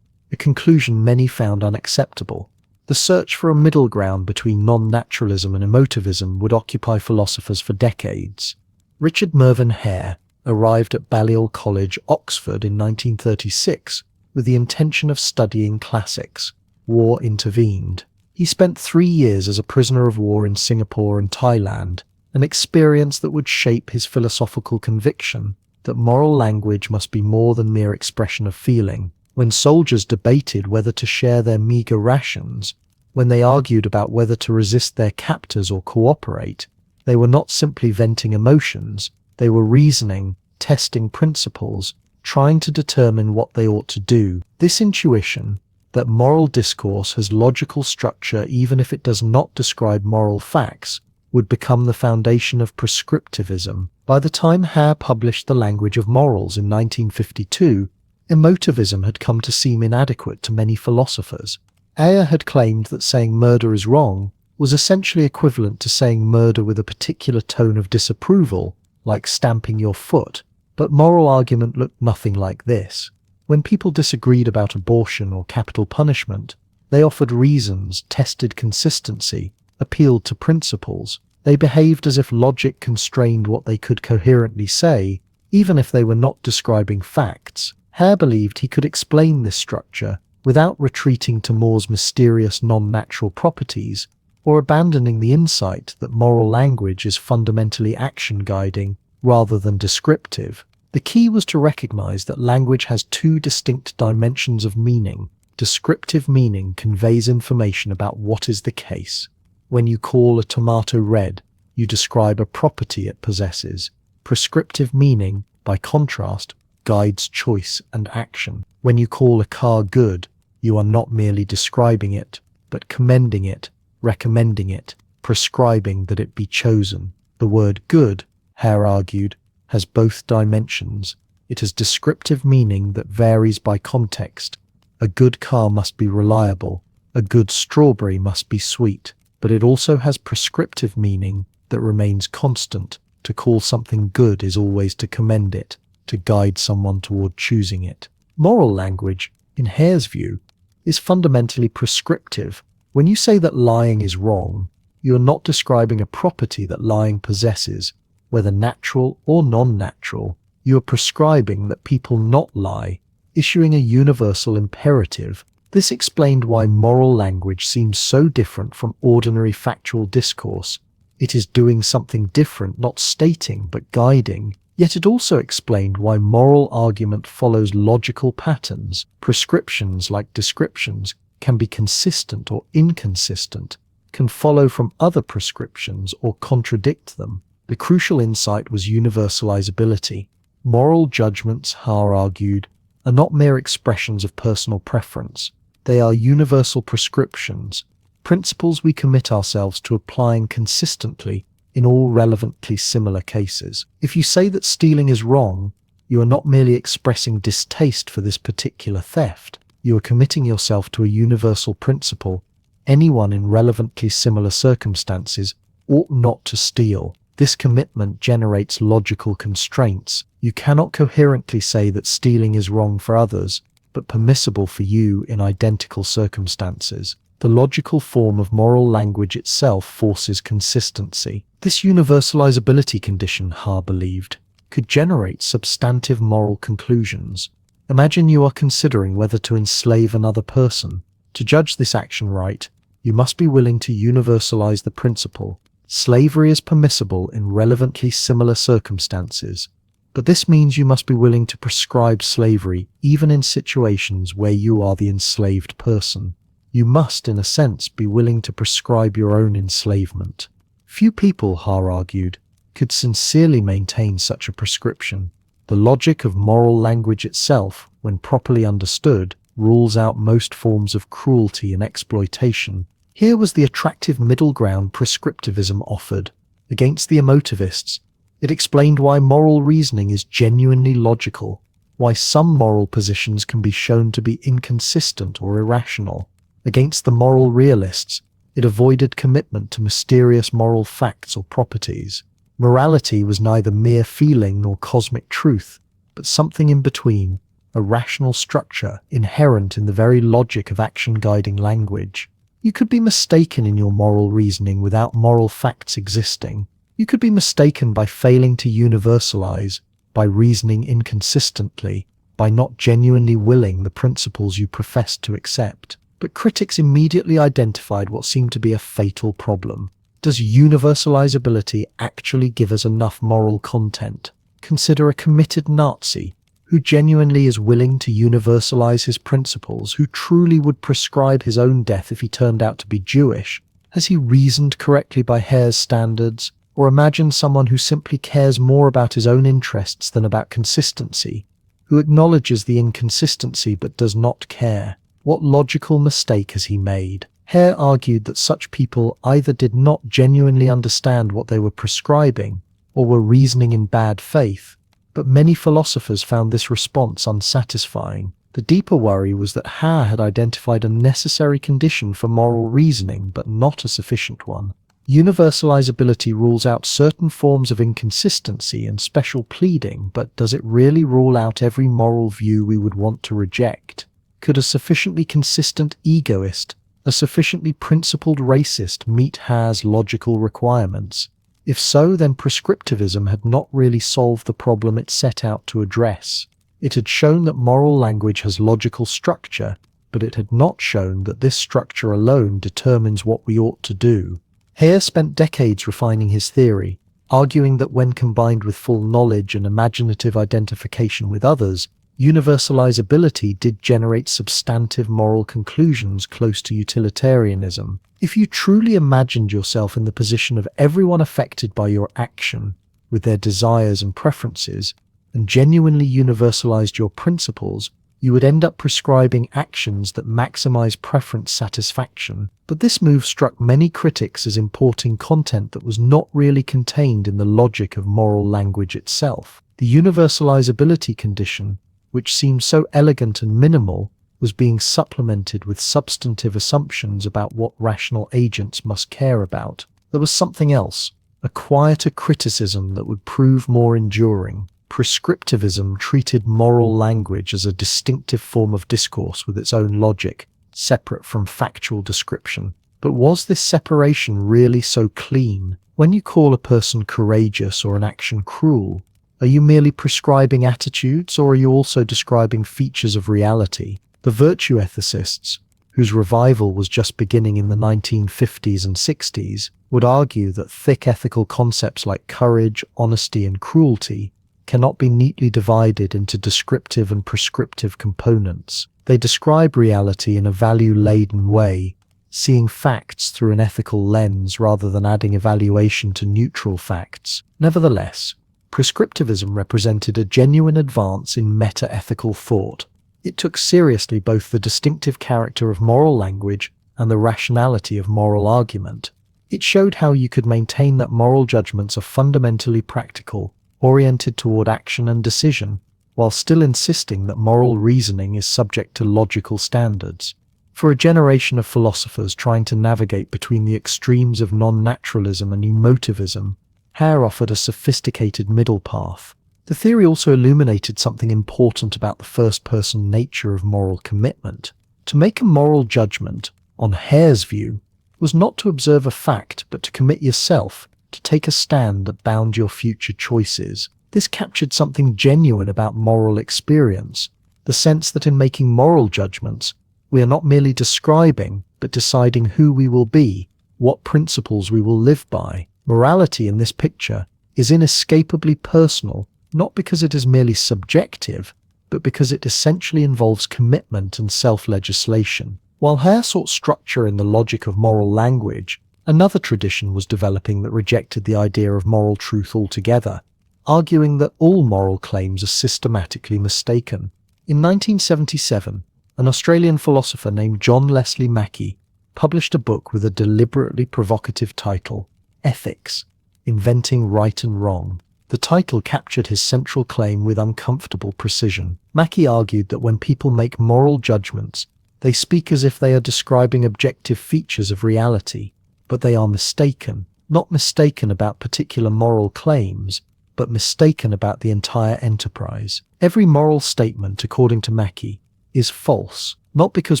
a conclusion many found unacceptable. The search for a middle ground between non-naturalism and emotivism would occupy philosophers for decades. Richard Mervyn Hare arrived at Balliol College, Oxford in 1936 with the intention of studying classics. War intervened. He spent 3 years as a prisoner of war in Singapore and Thailand, an experience that would shape his philosophical conviction that moral language must be more than mere expression of feeling. When soldiers debated whether to share their meager rations, when they argued about whether to resist their captors or cooperate, they were not simply venting emotions, they were reasoning, testing principles, trying to determine what they ought to do. This intuition, that moral discourse has logical structure even if it does not describe moral facts, would become the foundation of prescriptivism. By the time Hare published The Language of Morals in 1952, emotivism had come to seem inadequate to many philosophers. Hare had claimed that saying murder is wrong was essentially equivalent to saying murder with a particular tone of disapproval, like stamping your foot. But moral argument looked nothing like this. When people disagreed about abortion or capital punishment, they offered reasons, tested consistency, appealed to principles. They behaved as if logic constrained what they could coherently say, even if they were not describing facts. Hare believed he could explain this structure without retreating to More's mysterious non-natural properties or abandoning the insight that moral language is fundamentally action-guiding rather than descriptive. The key was to recognize that language has two distinct dimensions of meaning. Descriptive meaning conveys information about what is the case. When you call a tomato red, you describe a property it possesses. Prescriptive meaning, by contrast, guides choice and action. When you call a car good, you are not merely describing it, but commending it, recommending it, prescribing that it be chosen. The word good, Hare argued, has both dimensions. It has descriptive meaning that varies by context. A good car must be reliable. A good strawberry must be sweet. But it also has prescriptive meaning that remains constant. To call something good is always to commend it, to guide someone toward choosing it. Moral language, in Hare's view, is fundamentally prescriptive. When you say that lying is wrong, you are not describing a property that lying possesses, whether natural or non-natural. You are prescribing that people not lie, issuing a universal imperative. This explained why moral language seems so different from ordinary factual discourse. It is doing something different, not stating, but guiding. Yet it also explained why moral argument follows logical patterns. Prescriptions, like descriptions, can be consistent or inconsistent, can follow from other prescriptions or contradict them. The crucial insight was universalizability. Moral judgments, Hare argued, are not mere expressions of personal preference. They are universal prescriptions, principles we commit ourselves to applying consistently in all relevantly similar cases. If you say that stealing is wrong, you are not merely expressing distaste for this particular theft. You are committing yourself to a universal principle. Anyone in relevantly similar circumstances ought not to steal. This commitment generates logical constraints. You cannot coherently say that stealing is wrong for others, but permissible for you in identical circumstances. The logical form of moral language itself forces consistency. This universalizability condition, Hare believed, could generate substantive moral conclusions. Imagine you are considering whether to enslave another person. To judge this action right, you must be willing to universalize the principle. Slavery is permissible in relevantly similar circumstances, but this means you must be willing to prescribe slavery even in situations where you are the enslaved person. You must, in a sense, be willing to prescribe your own enslavement. Few people, Hare argued, could sincerely maintain such a prescription. The logic of moral language itself, when properly understood, rules out most forms of cruelty and exploitation. Here was the attractive middle ground prescriptivism offered. Against the emotivists, it explained why moral reasoning is genuinely logical, why some moral positions can be shown to be inconsistent or irrational. Against the moral realists, it avoided commitment to mysterious moral facts or properties. Morality was neither mere feeling nor cosmic truth, but something in between, a rational structure inherent in the very logic of action-guiding language. You could be mistaken in your moral reasoning without moral facts existing. You could be mistaken by failing to universalize, by reasoning inconsistently, by not genuinely willing the principles you profess to accept. But critics immediately identified what seemed to be a fatal problem. Does universalizability actually give us enough moral content? Consider a committed Nazi who genuinely is willing to universalize his principles, who truly would prescribe his own death if he turned out to be Jewish. Has he reasoned correctly by Hare's standards? Or imagine someone who simply cares more about his own interests than about consistency, who acknowledges the inconsistency but does not care. What logical mistake has he made? Hare argued that such people either did not genuinely understand what they were prescribing, or were reasoning in bad faith, but many philosophers found this response unsatisfying. The deeper worry was that Hare had identified a necessary condition for moral reasoning, but not a sufficient one. Universalizability rules out certain forms of inconsistency and special pleading, but does it really rule out every moral view we would want to reject? Could a sufficiently consistent egoist, a sufficiently principled racist meet Hare's logical requirements? If so, then prescriptivism had not really solved the problem it set out to address. It had shown that moral language has logical structure, but it had not shown that this structure alone determines what we ought to do. Hare spent decades refining his theory, arguing that when combined with full knowledge and imaginative identification with others, Universalizability did generate substantive moral conclusions close to utilitarianism. If you truly imagined yourself in the position of everyone affected by your action, with their desires and preferences, and genuinely universalized your principles, you would end up prescribing actions that maximize preference satisfaction. But this move struck many critics as importing content that was not really contained in the logic of moral language itself. The universalizability condition, which seemed so elegant and minimal, was being supplemented with substantive assumptions about what rational agents must care about. There was something else, a quieter criticism that would prove more enduring. Prescriptivism treated moral language as a distinctive form of discourse with its own logic, separate from factual description. But was this separation really so clean? When you call a person courageous or an action cruel, are you merely prescribing attitudes, or are you also describing features of reality? The virtue ethicists, whose revival was just beginning in the 1950s and 60s, would argue that thick ethical concepts like courage, honesty, and cruelty cannot be neatly divided into descriptive and prescriptive components. They describe reality in a value-laden way, seeing facts through an ethical lens rather than adding evaluation to neutral facts. Nevertheless, prescriptivism represented a genuine advance in meta-ethical thought. It took seriously both the distinctive character of moral language and the rationality of moral argument. It showed how you could maintain that moral judgments are fundamentally practical, oriented toward action and decision, while still insisting that moral reasoning is subject to logical standards. For a generation of philosophers trying to navigate between the extremes of non-naturalism and emotivism, Hare offered a sophisticated middle path. The theory also illuminated something important about the first-person nature of moral commitment. To make a moral judgment, on Hare's view, was not to observe a fact, but to commit yourself, to take a stand that bound your future choices. This captured something genuine about moral experience, the sense that in making moral judgments, we are not merely describing, but deciding who we will be, what principles we will live by. Morality in this picture is inescapably personal, not because it is merely subjective, but because it essentially involves commitment and self-legislation. While Hare sought structure in the logic of moral language, another tradition was developing that rejected the idea of moral truth altogether, arguing that all moral claims are systematically mistaken. In 1977, an Australian philosopher named John Leslie Mackie published a book with a deliberately provocative title, Ethics: Inventing Right and Wrong. The title captured his central claim with uncomfortable precision. Mackie argued that when people make moral judgments, they speak as if they are describing objective features of reality, but they are mistaken. Not mistaken about particular moral claims, but mistaken about the entire enterprise. Every moral statement, according to Mackie, is false, not because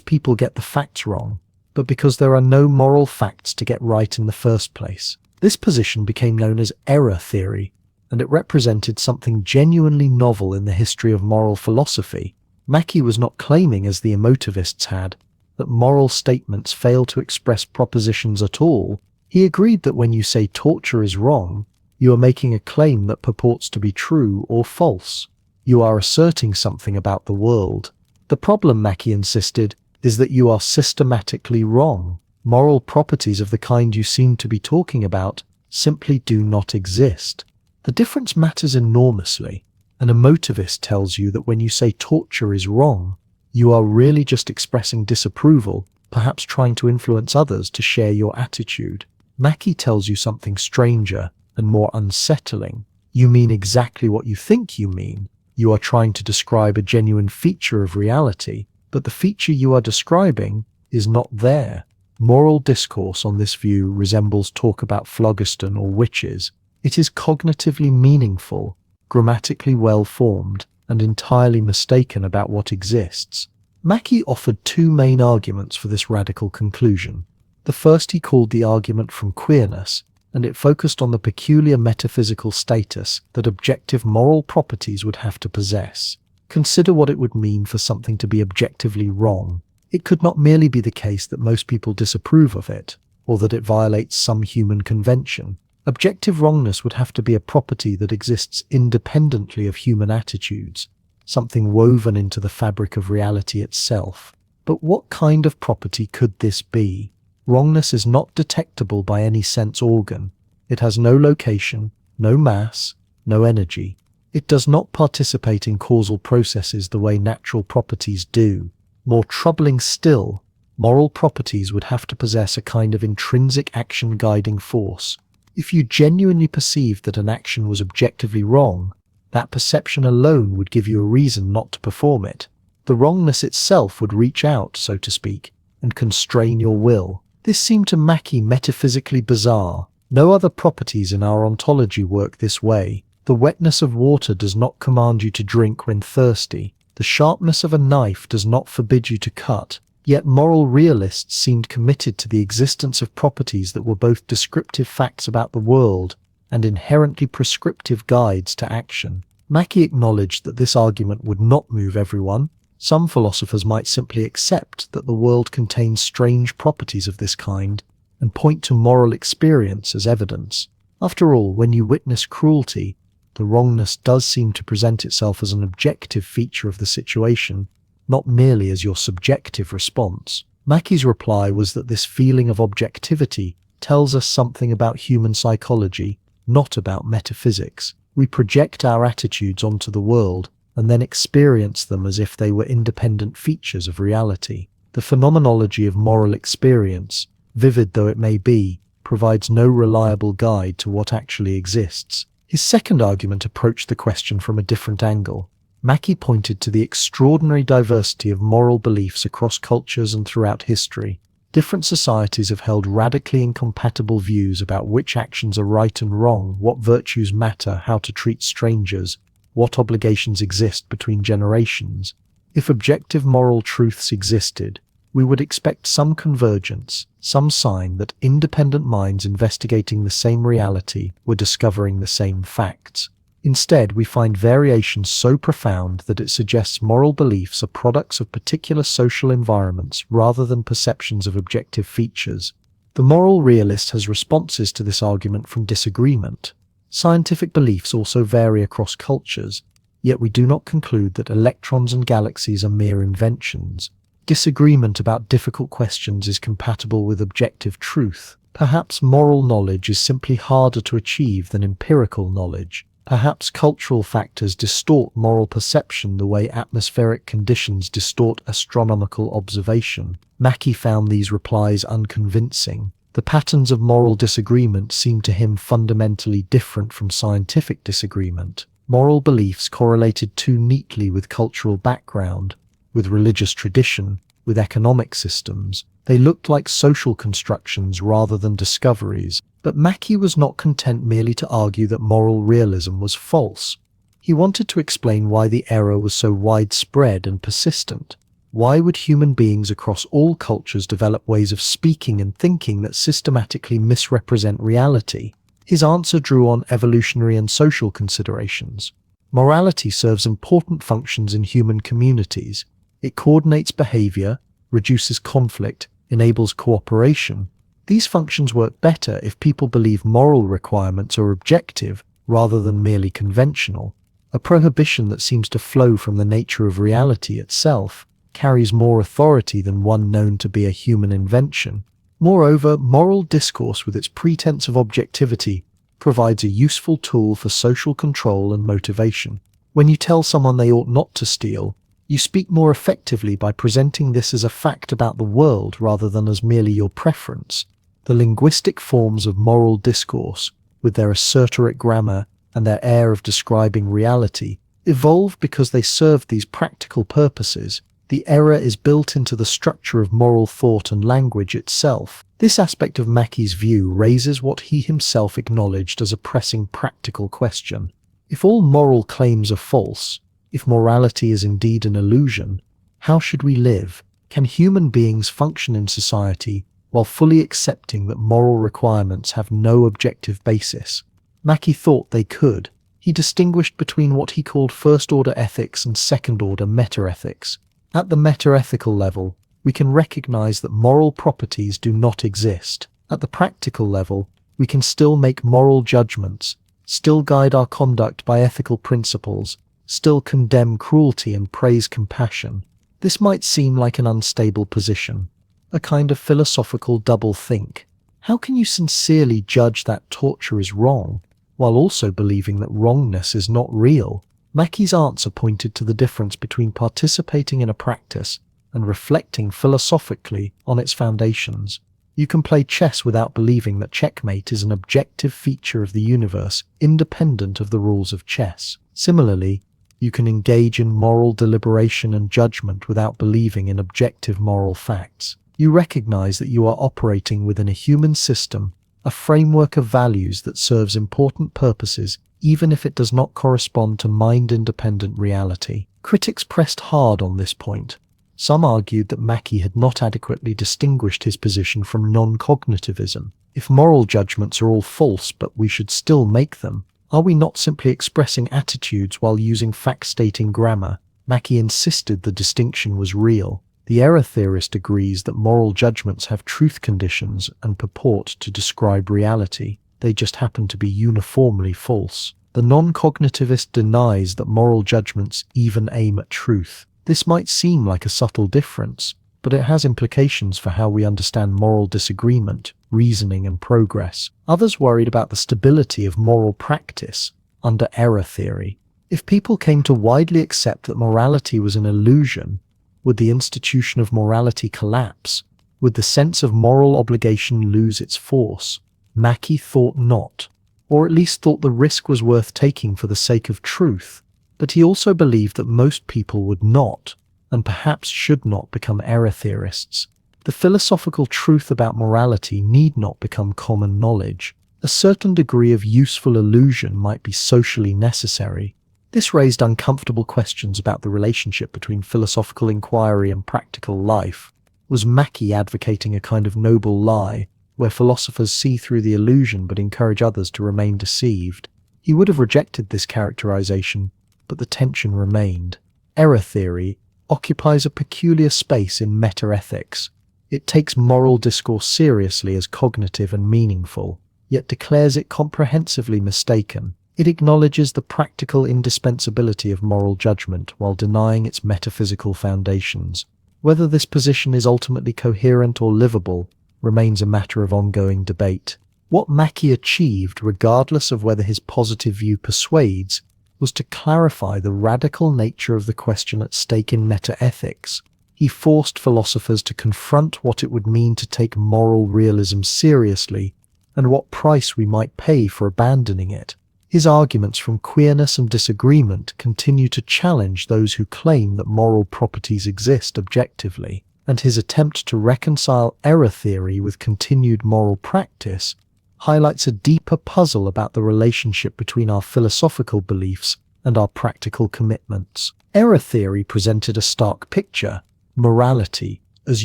people get the facts wrong, but because there are no moral facts to get right in the first place. This position became known as error theory, and it represented something genuinely novel in the history of moral philosophy. Mackie was not claiming, as the emotivists had, that moral statements fail to express propositions at all. He agreed that when you say torture is wrong, you are making a claim that purports to be true or false. You are asserting something about the world. The problem, Mackie insisted, is that you are systematically wrong. Moral properties of the kind you seem to be talking about simply do not exist. The difference matters enormously. An emotivist tells you that when you say torture is wrong, you are really just expressing disapproval, perhaps trying to influence others to share your attitude. Mackie tells you something stranger and more unsettling. You mean exactly what you think you mean. You are trying to describe a genuine feature of reality, but the feature you are describing is not there. Moral discourse on this view resembles talk about phlogiston or witches. It is cognitively meaningful, grammatically well-formed, and entirely mistaken about what exists. Mackie offered two main arguments for this radical conclusion. The first he called the argument from queerness, and it focused on the peculiar metaphysical status that objective moral properties would have to possess. Consider what it would mean for something to be objectively wrong. It could not merely be the case that most people disapprove of it, or that it violates some human convention. Objective wrongness would have to be a property that exists independently of human attitudes, something woven into the fabric of reality itself. But what kind of property could this be? Wrongness is not detectable by any sense organ. It has no location, no mass, no energy. It does not participate in causal processes the way natural properties do. More troubling still, moral properties would have to possess a kind of intrinsic action guiding force. If you genuinely perceived that an action was objectively wrong, that perception alone would give you a reason not to perform it. The wrongness itself would reach out, so to speak, and constrain your will. This seemed to Mackie metaphysically bizarre. No other properties in our ontology work this way. The wetness of water does not command you to drink when thirsty. The sharpness of a knife does not forbid you to cut. Yet moral realists seemed committed to the existence of properties that were both descriptive facts about the world and inherently prescriptive guides to action. Mackie acknowledged that this argument would not move everyone. Some philosophers might simply accept that the world contains strange properties of this kind and point to moral experience as evidence. After all, when you witness cruelty, the wrongness does seem to present itself as an objective feature of the situation, not merely as your subjective response. Mackie's reply was that this feeling of objectivity tells us something about human psychology, not about metaphysics. We project our attitudes onto the world and then experience them as if they were independent features of reality. The phenomenology of moral experience, vivid though it may be, provides no reliable guide to what actually exists. His second argument approached the question from a different angle. Mackie pointed to the extraordinary diversity of moral beliefs across cultures and throughout history. Different societies have held radically incompatible views about which actions are right and wrong, what virtues matter, how to treat strangers, what obligations exist between generations. If objective moral truths existed, we would expect some convergence, some sign that independent minds investigating the same reality were discovering the same facts. Instead, we find variations so profound that it suggests moral beliefs are products of particular social environments rather than perceptions of objective features. The moral realist has responses to this argument from disagreement. Scientific beliefs also vary across cultures, yet we do not conclude that electrons and galaxies are mere inventions. Disagreement about difficult questions is compatible with objective truth. Perhaps moral knowledge is simply harder to achieve than empirical knowledge. Perhaps cultural factors distort moral perception the way atmospheric conditions distort astronomical observation. Mackie found these replies unconvincing. The patterns of moral disagreement seemed to him fundamentally different from scientific disagreement. Moral beliefs correlated too neatly with cultural background, with religious tradition, with economic systems. They looked like social constructions rather than discoveries. But Mackie was not content merely to argue that moral realism was false. He wanted to explain why the error was so widespread and persistent. Why would human beings across all cultures develop ways of speaking and thinking that systematically misrepresent reality? His answer drew on evolutionary and social considerations. Morality serves important functions in human communities. It coordinates behavior, reduces conflict, enables cooperation. These functions work better if people believe moral requirements are objective rather than merely conventional. A prohibition that seems to flow from the nature of reality itself carries more authority than one known to be a human invention. Moreover, moral discourse with its pretense of objectivity provides a useful tool for social control and motivation. When you tell someone they ought not to steal, you speak more effectively by presenting this as a fact about the world rather than as merely your preference. The linguistic forms of moral discourse, with their esoteric grammar and their air of describing reality, evolve because they serve these practical purposes. The error is built into the structure of moral thought and language itself. This aspect of Mackie's view raises what he himself acknowledged as a pressing practical question. If all moral claims are false, if morality is indeed an illusion, how should we live? Can human beings function in society while fully accepting that moral requirements have no objective basis? Mackie thought they could. He distinguished between what he called first-order ethics and second-order metaethics. At the metaethical level, we can recognize that moral properties do not exist. At the practical level, we can still make moral judgments, still guide our conduct by ethical principles, still condemn cruelty and praise compassion. This might seem like an unstable position, a kind of philosophical double-think. How can you sincerely judge that torture is wrong, while also believing that wrongness is not real? Mackey's answer pointed to the difference between participating in a practice and reflecting philosophically on its foundations. You can play chess without believing that checkmate is an objective feature of the universe, independent of the rules of chess. Similarly, you can engage in moral deliberation and judgment without believing in objective moral facts. You recognize that you are operating within a human system, a framework of values that serves important purposes, even if it does not correspond to mind-independent reality. Critics pressed hard on this point. Some argued that Mackey had not adequately distinguished his position from non-cognitivism. If moral judgments are all false but we should still make them, are we not simply expressing attitudes while using fact-stating grammar? Mackey insisted the distinction was real. The error theorist agrees that moral judgments have truth conditions and purport to describe reality. They just happen to be uniformly false. The non-cognitivist denies that moral judgments even aim at truth. This might seem like a subtle difference, but it has implications for how we understand moral disagreement, reasoning, and progress. Others worried about the stability of moral practice under error theory. If people came to widely accept that morality was an illusion, would the institution of morality collapse? Would the sense of moral obligation lose its force? Mackey thought not, or at least thought the risk was worth taking for the sake of truth. But he also believed that most people would not, and perhaps should not, become error theorists. The philosophical truth about morality need not become common knowledge. A certain degree of useful illusion might be socially necessary. This raised uncomfortable questions about the relationship between philosophical inquiry and practical life. Was Mackey advocating a kind of noble lie, where philosophers see through the illusion but encourage others to remain deceived? He would have rejected this characterization, but the tension remained. Error theory occupies a peculiar space in metaethics. It takes moral discourse seriously as cognitive and meaningful, yet declares it comprehensively mistaken. It acknowledges the practical indispensability of moral judgment while denying its metaphysical foundations. Whether this position is ultimately coherent or livable remains a matter of ongoing debate. What Mackey achieved, regardless of whether his positive view persuades, was to clarify the radical nature of the question at stake in metaethics. He forced philosophers to confront what it would mean to take moral realism seriously and what price we might pay for abandoning it. His arguments from queerness and disagreement continue to challenge those who claim that moral properties exist objectively, and his attempt to reconcile error theory with continued moral practice highlights a deeper puzzle about the relationship between our philosophical beliefs and our practical commitments. Error theory presented a stark picture: morality as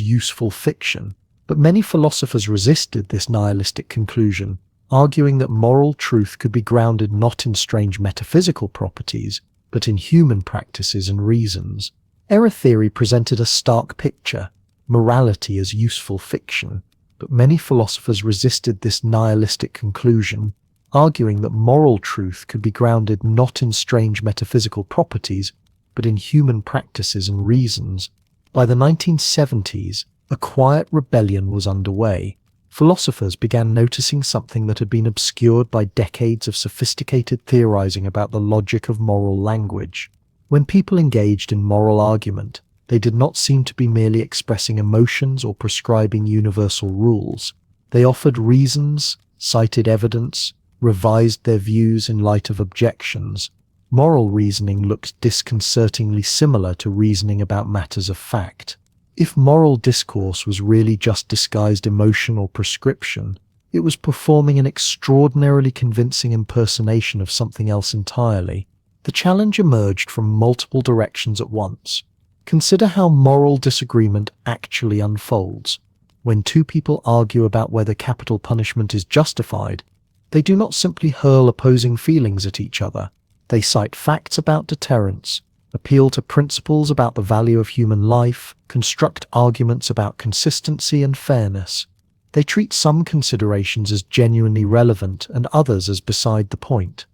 useful fiction. But many philosophers resisted this nihilistic conclusion, arguing that moral truth could be grounded not in strange metaphysical properties, but in human practices and reasons. Error theory presented a stark picture: morality as useful fiction. But many philosophers resisted this nihilistic conclusion, arguing that moral truth could be grounded not in strange metaphysical properties, but in human practices and reasons. By the 1970s, a quiet rebellion was underway. Philosophers began noticing something that had been obscured by decades of sophisticated theorizing about the logic of moral language. When people engaged in moral argument, they did not seem to be merely expressing emotions or prescribing universal rules. They offered reasons, cited evidence, revised their views in light of objections. Moral reasoning looked disconcertingly similar to reasoning about matters of fact. If moral discourse was really just disguised emotion or prescription, it was performing an extraordinarily convincing impersonation of something else entirely. The challenge emerged from multiple directions at once. Consider how moral disagreement actually unfolds. When two people argue about whether capital punishment is justified, they do not simply hurl opposing feelings at each other. They cite facts about deterrence, appeal to principles about the value of human life, construct arguments about consistency and fairness. They treat some considerations as genuinely relevant and others as beside the point.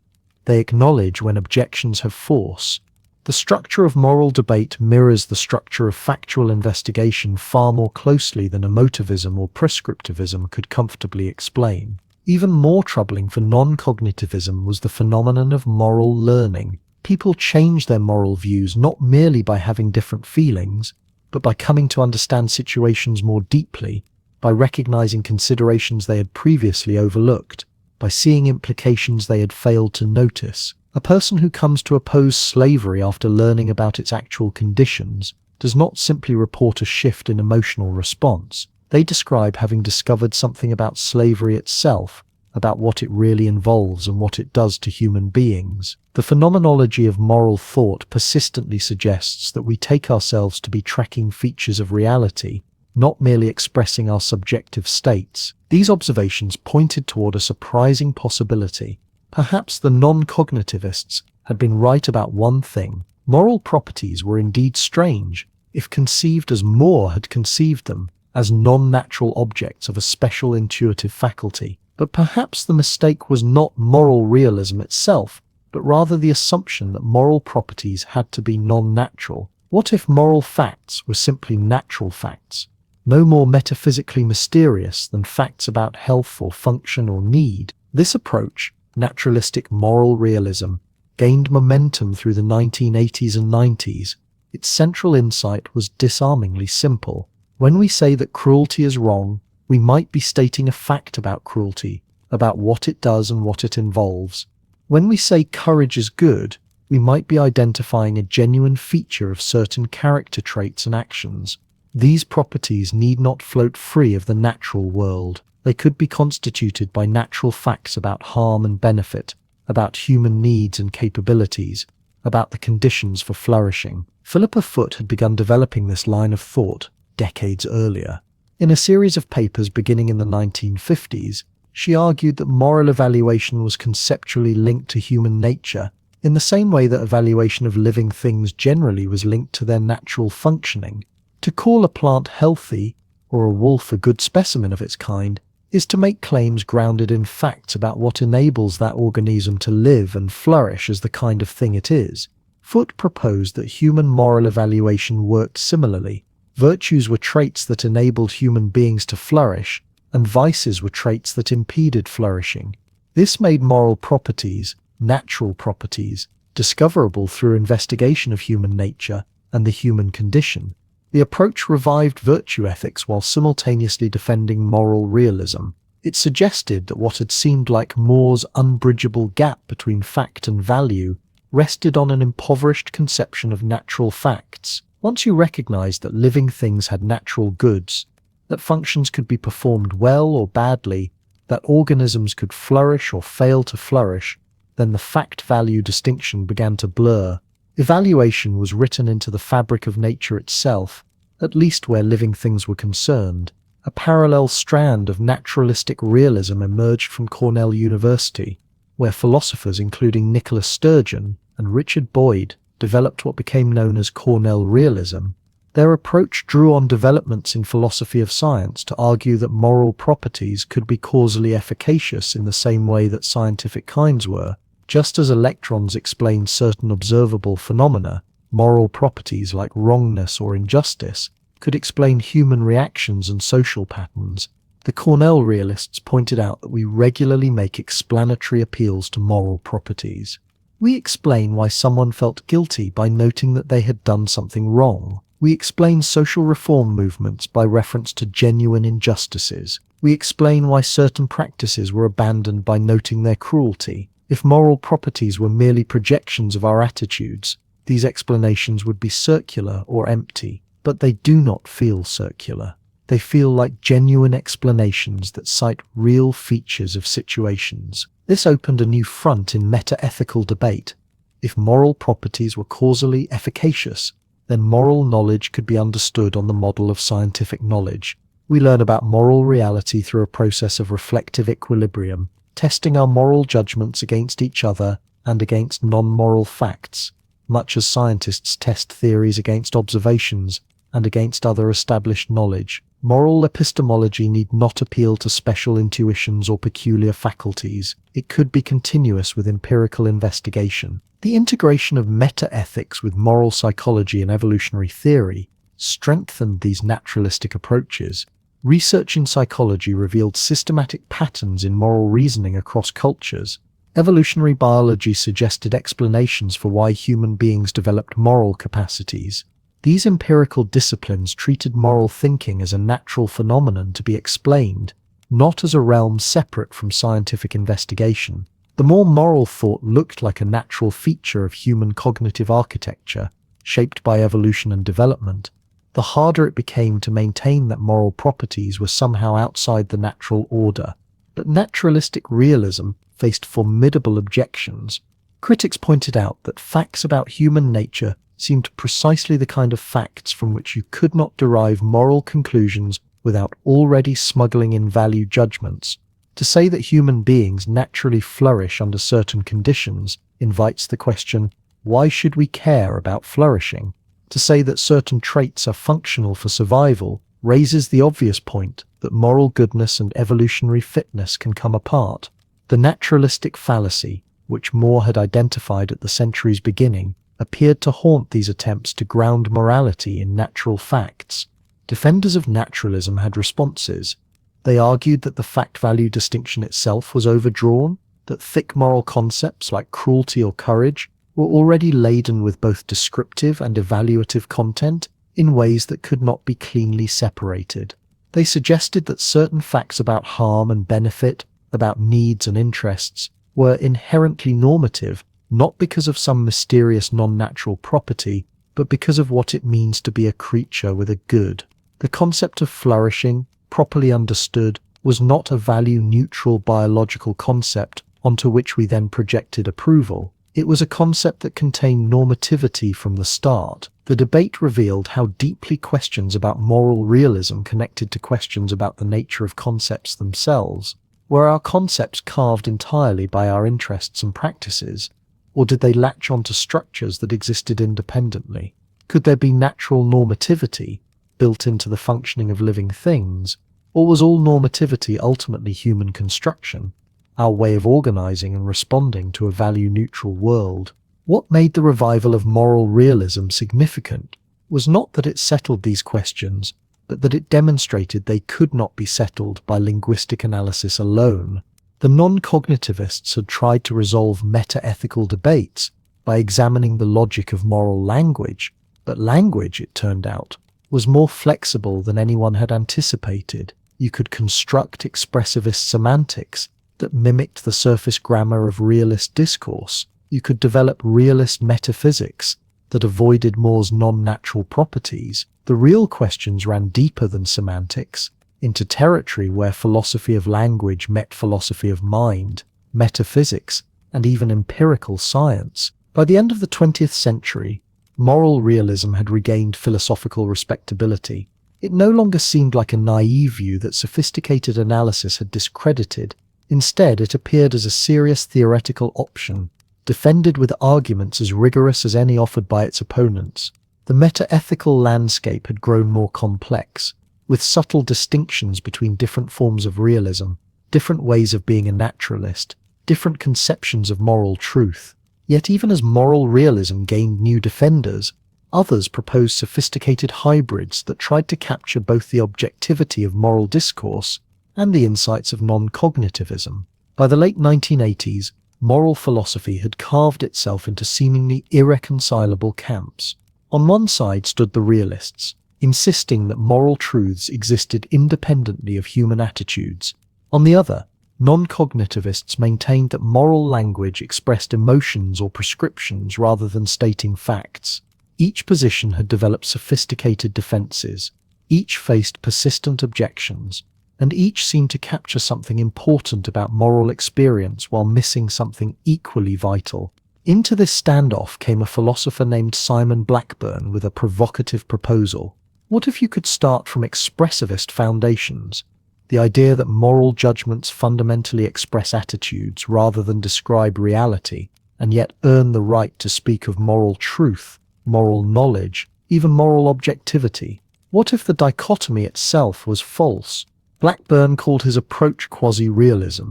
They acknowledge when objections have force, The structure of moral debate mirrors the structure of factual investigation far more closely than emotivism or prescriptivism could comfortably explain. Even more troubling for non-cognitivism was the phenomenon of moral learning. People change their moral views not merely by having different feelings, but by coming to understand situations more deeply, by recognizing considerations they had previously overlooked, by seeing implications they had failed to notice. A person who comes to oppose slavery after learning about its actual conditions does not simply report a shift in emotional response. They describe having discovered something about slavery itself, about what it really involves and what it does to human beings. The phenomenology of moral thought persistently suggests that we take ourselves to be tracking features of reality, not merely expressing our subjective states. These observations pointed toward a surprising possibility. Perhaps the non-cognitivists had been right about one thing. Moral properties were indeed strange, if conceived as Moore had conceived them, as non-natural objects of a special intuitive faculty. But perhaps the mistake was not moral realism itself, but rather the assumption that moral properties had to be non-natural. What if moral facts were simply natural facts, no more metaphysically mysterious than facts about health or function or need? This approach, naturalistic moral realism, gained momentum through the 1980s and 90s. Its central insight was disarmingly simple. When we say that cruelty is wrong, we might be stating a fact about cruelty, about what it does and what it involves. When we say courage is good, we might be identifying a genuine feature of certain character traits and actions. These properties need not float free of the natural world. They could be constituted by natural facts about harm and benefit, about human needs and capabilities, about the conditions for flourishing. Philippa Foot had begun developing this line of thought decades earlier. In a series of papers beginning in the 1950s, she argued that moral evaluation was conceptually linked to human nature, in the same way that evaluation of living things generally was linked to their natural functioning. To call a plant healthy, or a wolf a good specimen of its kind, is to make claims grounded in facts about what enables that organism to live and flourish as the kind of thing it is. Foot proposed that human moral evaluation worked similarly. Virtues were traits that enabled human beings to flourish, and vices were traits that impeded flourishing. This made moral properties, natural properties, discoverable through investigation of human nature and the human condition. The approach revived virtue ethics while simultaneously defending moral realism. It suggested that what had seemed like Moore's unbridgeable gap between fact and value rested on an impoverished conception of natural facts. Once you recognized that living things had natural goods, that functions could be performed well or badly, that organisms could flourish or fail to flourish, then the fact-value distinction began to blur. Evaluation was written into the fabric of nature itself, at least where living things were concerned. A parallel strand of naturalistic realism emerged from Cornell University, where philosophers including Nicholas Sturgeon and Richard Boyd developed what became known as Cornell realism. Their approach drew on developments in philosophy of science to argue that moral properties could be causally efficacious in the same way that scientific kinds were. Just as electrons explain certain observable phenomena, moral properties like wrongness or injustice could explain human reactions and social patterns. The Cornell realists pointed out that we regularly make explanatory appeals to moral properties. We explain why someone felt guilty by noting that they had done something wrong. We explain social reform movements by reference to genuine injustices. We explain why certain practices were abandoned by noting their cruelty. If moral properties were merely projections of our attitudes, these explanations would be circular or empty. But they do not feel circular. They feel like genuine explanations that cite real features of situations. This opened a new front in meta-ethical debate. If moral properties were causally efficacious, then moral knowledge could be understood on the model of scientific knowledge. We learn about moral reality through a process of reflective equilibrium, testing our moral judgments against each other and against non-moral facts, much as scientists test theories against observations and against other established knowledge. Moral epistemology need not appeal to special intuitions or peculiar faculties. It could be continuous with empirical investigation. The integration of meta-ethics with moral psychology and evolutionary theory strengthened these naturalistic approaches. Research in psychology revealed systematic patterns in moral reasoning across cultures. Evolutionary biology suggested explanations for why human beings developed moral capacities. These empirical disciplines treated moral thinking as a natural phenomenon to be explained, not as a realm separate from scientific investigation. The more moral thought looked like a natural feature of human cognitive architecture, shaped by evolution and development, the harder it became to maintain that moral properties were somehow outside the natural order. But naturalistic realism faced formidable objections. Critics pointed out that facts about human nature seemed precisely the kind of facts from which you could not derive moral conclusions without already smuggling in value judgments. To say that human beings naturally flourish under certain conditions invites the question, why should we care about flourishing? To say that certain traits are functional for survival raises the obvious point that moral goodness and evolutionary fitness can come apart. The naturalistic fallacy, which Moore had identified at the century's beginning, appeared to haunt these attempts to ground morality in natural facts. Defenders of naturalism had responses. They argued that the fact-value distinction itself was overdrawn, that thick moral concepts like cruelty or courage were already laden with both descriptive and evaluative content in ways that could not be cleanly separated. They suggested that certain facts about harm and benefit, about needs and interests, were inherently normative, not because of some mysterious non-natural property, but because of what it means to be a creature with a good. The concept of flourishing, properly understood, was not a value-neutral biological concept onto which we then projected approval. It was a concept that contained normativity from the start. The debate revealed how deeply questions about moral realism connected to questions about the nature of concepts themselves. Were our concepts carved entirely by our interests and practices, or did they latch onto structures that existed independently? Could there be natural normativity built into the functioning of living things, or was all normativity ultimately human construction, our way of organizing and responding to a value-neutral world? What made the revival of moral realism significant was not that it settled these questions, but that it demonstrated they could not be settled by linguistic analysis alone. The non-cognitivists had tried to resolve meta-ethical debates by examining the logic of moral language, but language, it turned out, was more flexible than anyone had anticipated. You could construct expressivist semantics that mimicked the surface grammar of realist discourse. You could develop realist metaphysics that avoided Moore's non-natural properties. The real questions ran deeper than semantics, into territory where philosophy of language met philosophy of mind, metaphysics, and even empirical science. By the end of the 20th century, moral realism had regained philosophical respectability. It no longer seemed like a naive view that sophisticated analysis had discredited. Instead, it appeared as a serious theoretical option, defended with arguments as rigorous as any offered by its opponents. The meta-ethical landscape had grown more complex, with subtle distinctions between different forms of realism, different ways of being a naturalist, different conceptions of moral truth. Yet even as moral realism gained new defenders, others proposed sophisticated hybrids that tried to capture both the objectivity of moral discourse and the insights of non-cognitivism. By the late 1980s, moral philosophy had carved itself into seemingly irreconcilable camps. On one side stood the realists, insisting that moral truths existed independently of human attitudes. On the other, non-cognitivists maintained that moral language expressed emotions or prescriptions rather than stating facts. Each position had developed sophisticated defenses, each faced persistent objections, and each seemed to capture something important about moral experience while missing something equally vital. Into this standoff came a philosopher named Simon Blackburn with a provocative proposal. What if you could start from expressivist foundations? The idea that moral judgments fundamentally express attitudes rather than describe reality, and yet earn the right to speak of moral truth, moral knowledge, even moral objectivity. What if the dichotomy itself was false? Blackburn called his approach quasi-realism.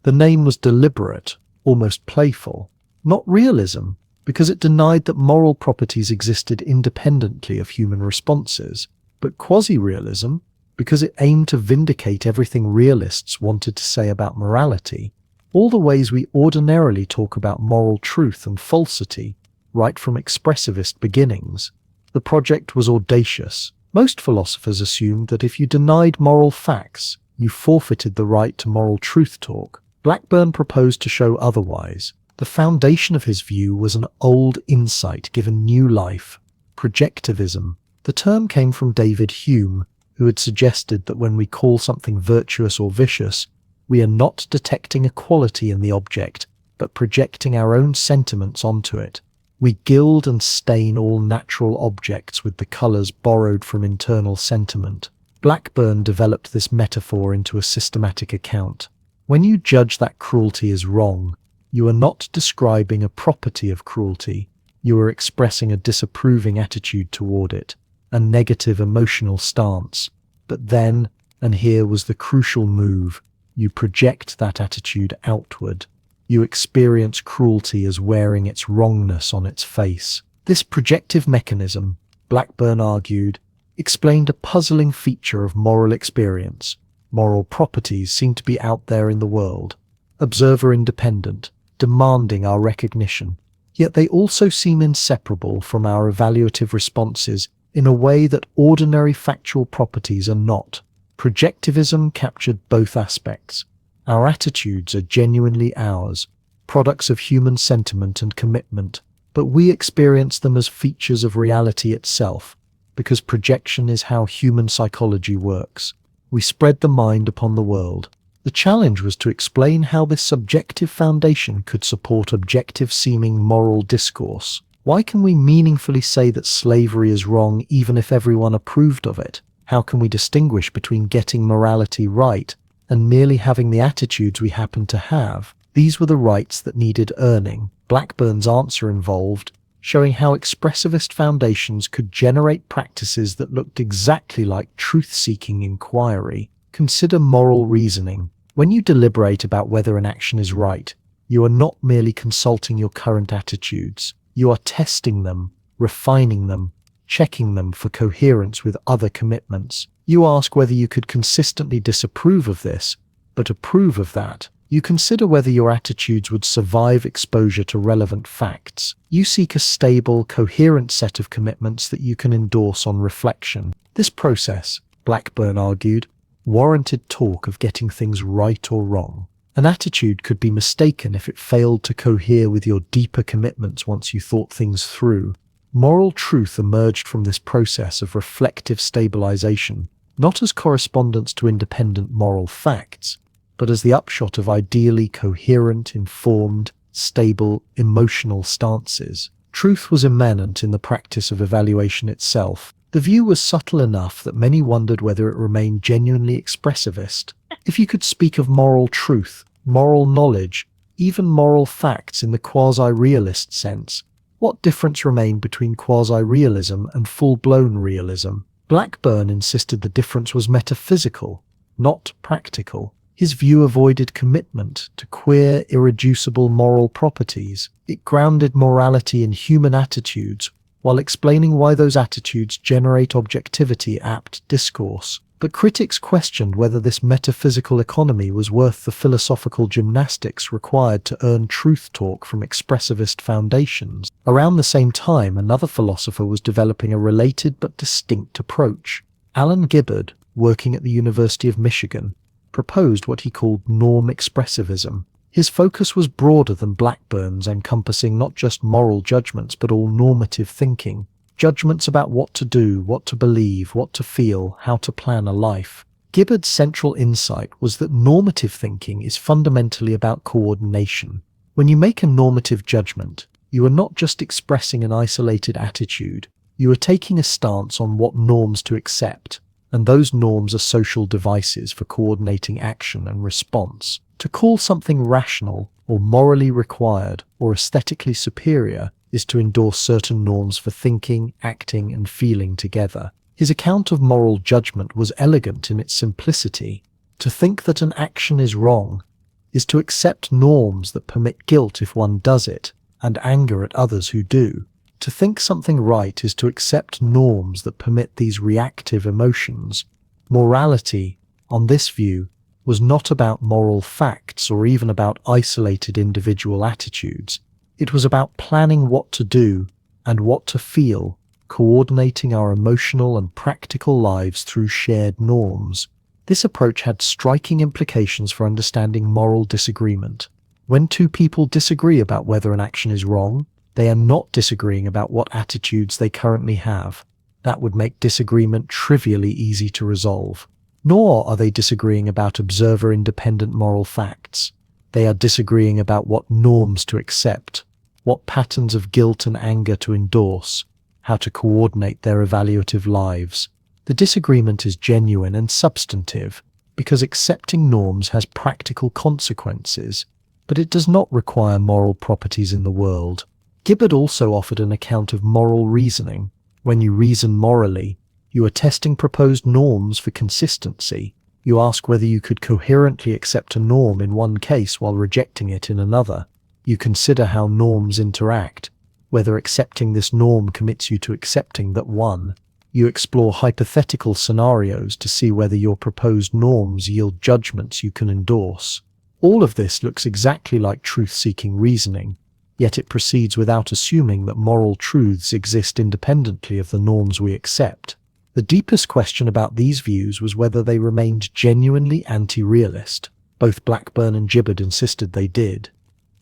The name was deliberate, almost playful. Not realism, because it denied that moral properties existed independently of human responses, but quasi-realism, because it aimed to vindicate everything realists wanted to say about morality. All the ways we ordinarily talk about moral truth and falsity, right from expressivist beginnings. The project was audacious. Most philosophers assumed that if you denied moral facts, you forfeited the right to moral truth talk. Blackburn proposed to show otherwise. The foundation of his view was an old insight given new life: projectivism. The term came from David Hume, who had suggested that when we call something virtuous or vicious, we are not detecting a quality in the object, but projecting our own sentiments onto it. We gild and stain all natural objects with the colours borrowed from internal sentiment. Blackburn developed this metaphor into a systematic account. When you judge that cruelty is wrong, you are not describing a property of cruelty, you are expressing a disapproving attitude toward it, a negative emotional stance. But then, and here was the crucial move, you project that attitude outward. You experience cruelty as wearing its wrongness on its face. This projective mechanism, Blackburn argued, explained a puzzling feature of moral experience. Moral properties seem to be out there in the world, observer-independent, demanding our recognition. Yet they also seem inseparable from our evaluative responses in a way that ordinary factual properties are not. Projectivism captured both aspects. Our attitudes are genuinely ours, products of human sentiment and commitment, but we experience them as features of reality itself, because projection is how human psychology works. We spread the mind upon the world. The challenge was to explain how this subjective foundation could support objective-seeming moral discourse. Why can we meaningfully say that slavery is wrong even if everyone approved of it? How can we distinguish between getting morality right and merely having the attitudes we happen to have? These were the rights that needed earning. Blackburn's answer involved showing how expressivist foundations could generate practices that looked exactly like truth-seeking inquiry. Consider moral reasoning. When you deliberate about whether an action is right, you are not merely consulting your current attitudes. You are testing them, refining them, checking them for coherence with other commitments. You ask whether you could consistently disapprove of this, but approve of that. You consider whether your attitudes would survive exposure to relevant facts. You seek a stable, coherent set of commitments that you can endorse on reflection. This process, Blackburn argued, warranted talk of getting things right or wrong. An attitude could be mistaken if it failed to cohere with your deeper commitments once you thought things through. Moral truth emerged from this process of reflective stabilization, not as correspondence to independent moral facts, but as the upshot of ideally coherent, informed, stable, emotional stances. Truth was immanent in the practice of evaluation itself. The view was subtle enough that many wondered whether it remained genuinely expressivist. If you could speak of moral truth, moral knowledge, even moral facts in the quasi-realist sense, what difference remained between quasi-realism and full-blown realism? Blackburn insisted the difference was metaphysical, not practical. His view avoided commitment to queer, irreducible moral properties. It grounded morality in human attitudes, while explaining why those attitudes generate objectivity-apt discourse. But critics questioned whether this metaphysical economy was worth the philosophical gymnastics required to earn truth talk from expressivist foundations. Around the same time, another philosopher was developing a related but distinct approach. Alan Gibbard, working at the University of Michigan, proposed what he called norm expressivism. His focus was broader than Blackburn's, encompassing not just moral judgments but all normative thinking. Judgments about what to do, what to believe, what to feel, how to plan a life. Gibbard's central insight was that normative thinking is fundamentally about coordination. When you make a normative judgment, you are not just expressing an isolated attitude, you are taking a stance on what norms to accept, and those norms are social devices for coordinating action and response. To call something rational, or morally required, or aesthetically superior is to endorse certain norms for thinking, acting, and feeling together. His account of moral judgment was elegant in its simplicity. To think that an action is wrong is to accept norms that permit guilt if one does it, and anger at others who do. To think something right is to accept norms that permit these reactive emotions. Morality, on this view, was not about moral facts or even about isolated individual attitudes. It was about planning what to do and what to feel, coordinating our emotional and practical lives through shared norms. This approach had striking implications for understanding moral disagreement. When two people disagree about whether an action is wrong, they are not disagreeing about what attitudes they currently have. That would make disagreement trivially easy to resolve. Nor are they disagreeing about observer-independent moral facts. They are disagreeing about what norms to accept, what patterns of guilt and anger to endorse, how to coordinate their evaluative lives. The disagreement is genuine and substantive because accepting norms has practical consequences, but it does not require moral properties in the world. Gibbard also offered an account of moral reasoning. When you reason morally, you are testing proposed norms for consistency. You ask whether you could coherently accept a norm in one case while rejecting it in another. You consider how norms interact, whether accepting this norm commits you to accepting that one. You explore hypothetical scenarios to see whether your proposed norms yield judgments you can endorse. All of this looks exactly like truth-seeking reasoning, yet it proceeds without assuming that moral truths exist independently of the norms we accept. The deepest question about these views was whether they remained genuinely anti-realist. Both Blackburn and Gibbard insisted they did.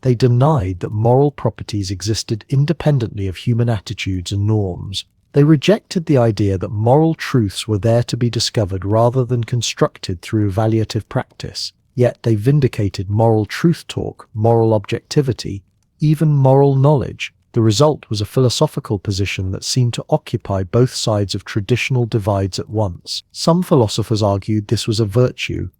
They denied that moral properties existed independently of human attitudes and norms. They rejected the idea that moral truths were there to be discovered rather than constructed through evaluative practice. Yet they vindicated moral truth talk, moral objectivity, even moral knowledge. The result was a philosophical position that seemed to occupy both sides of traditional divides at once. Some philosophers argued this was a virtue.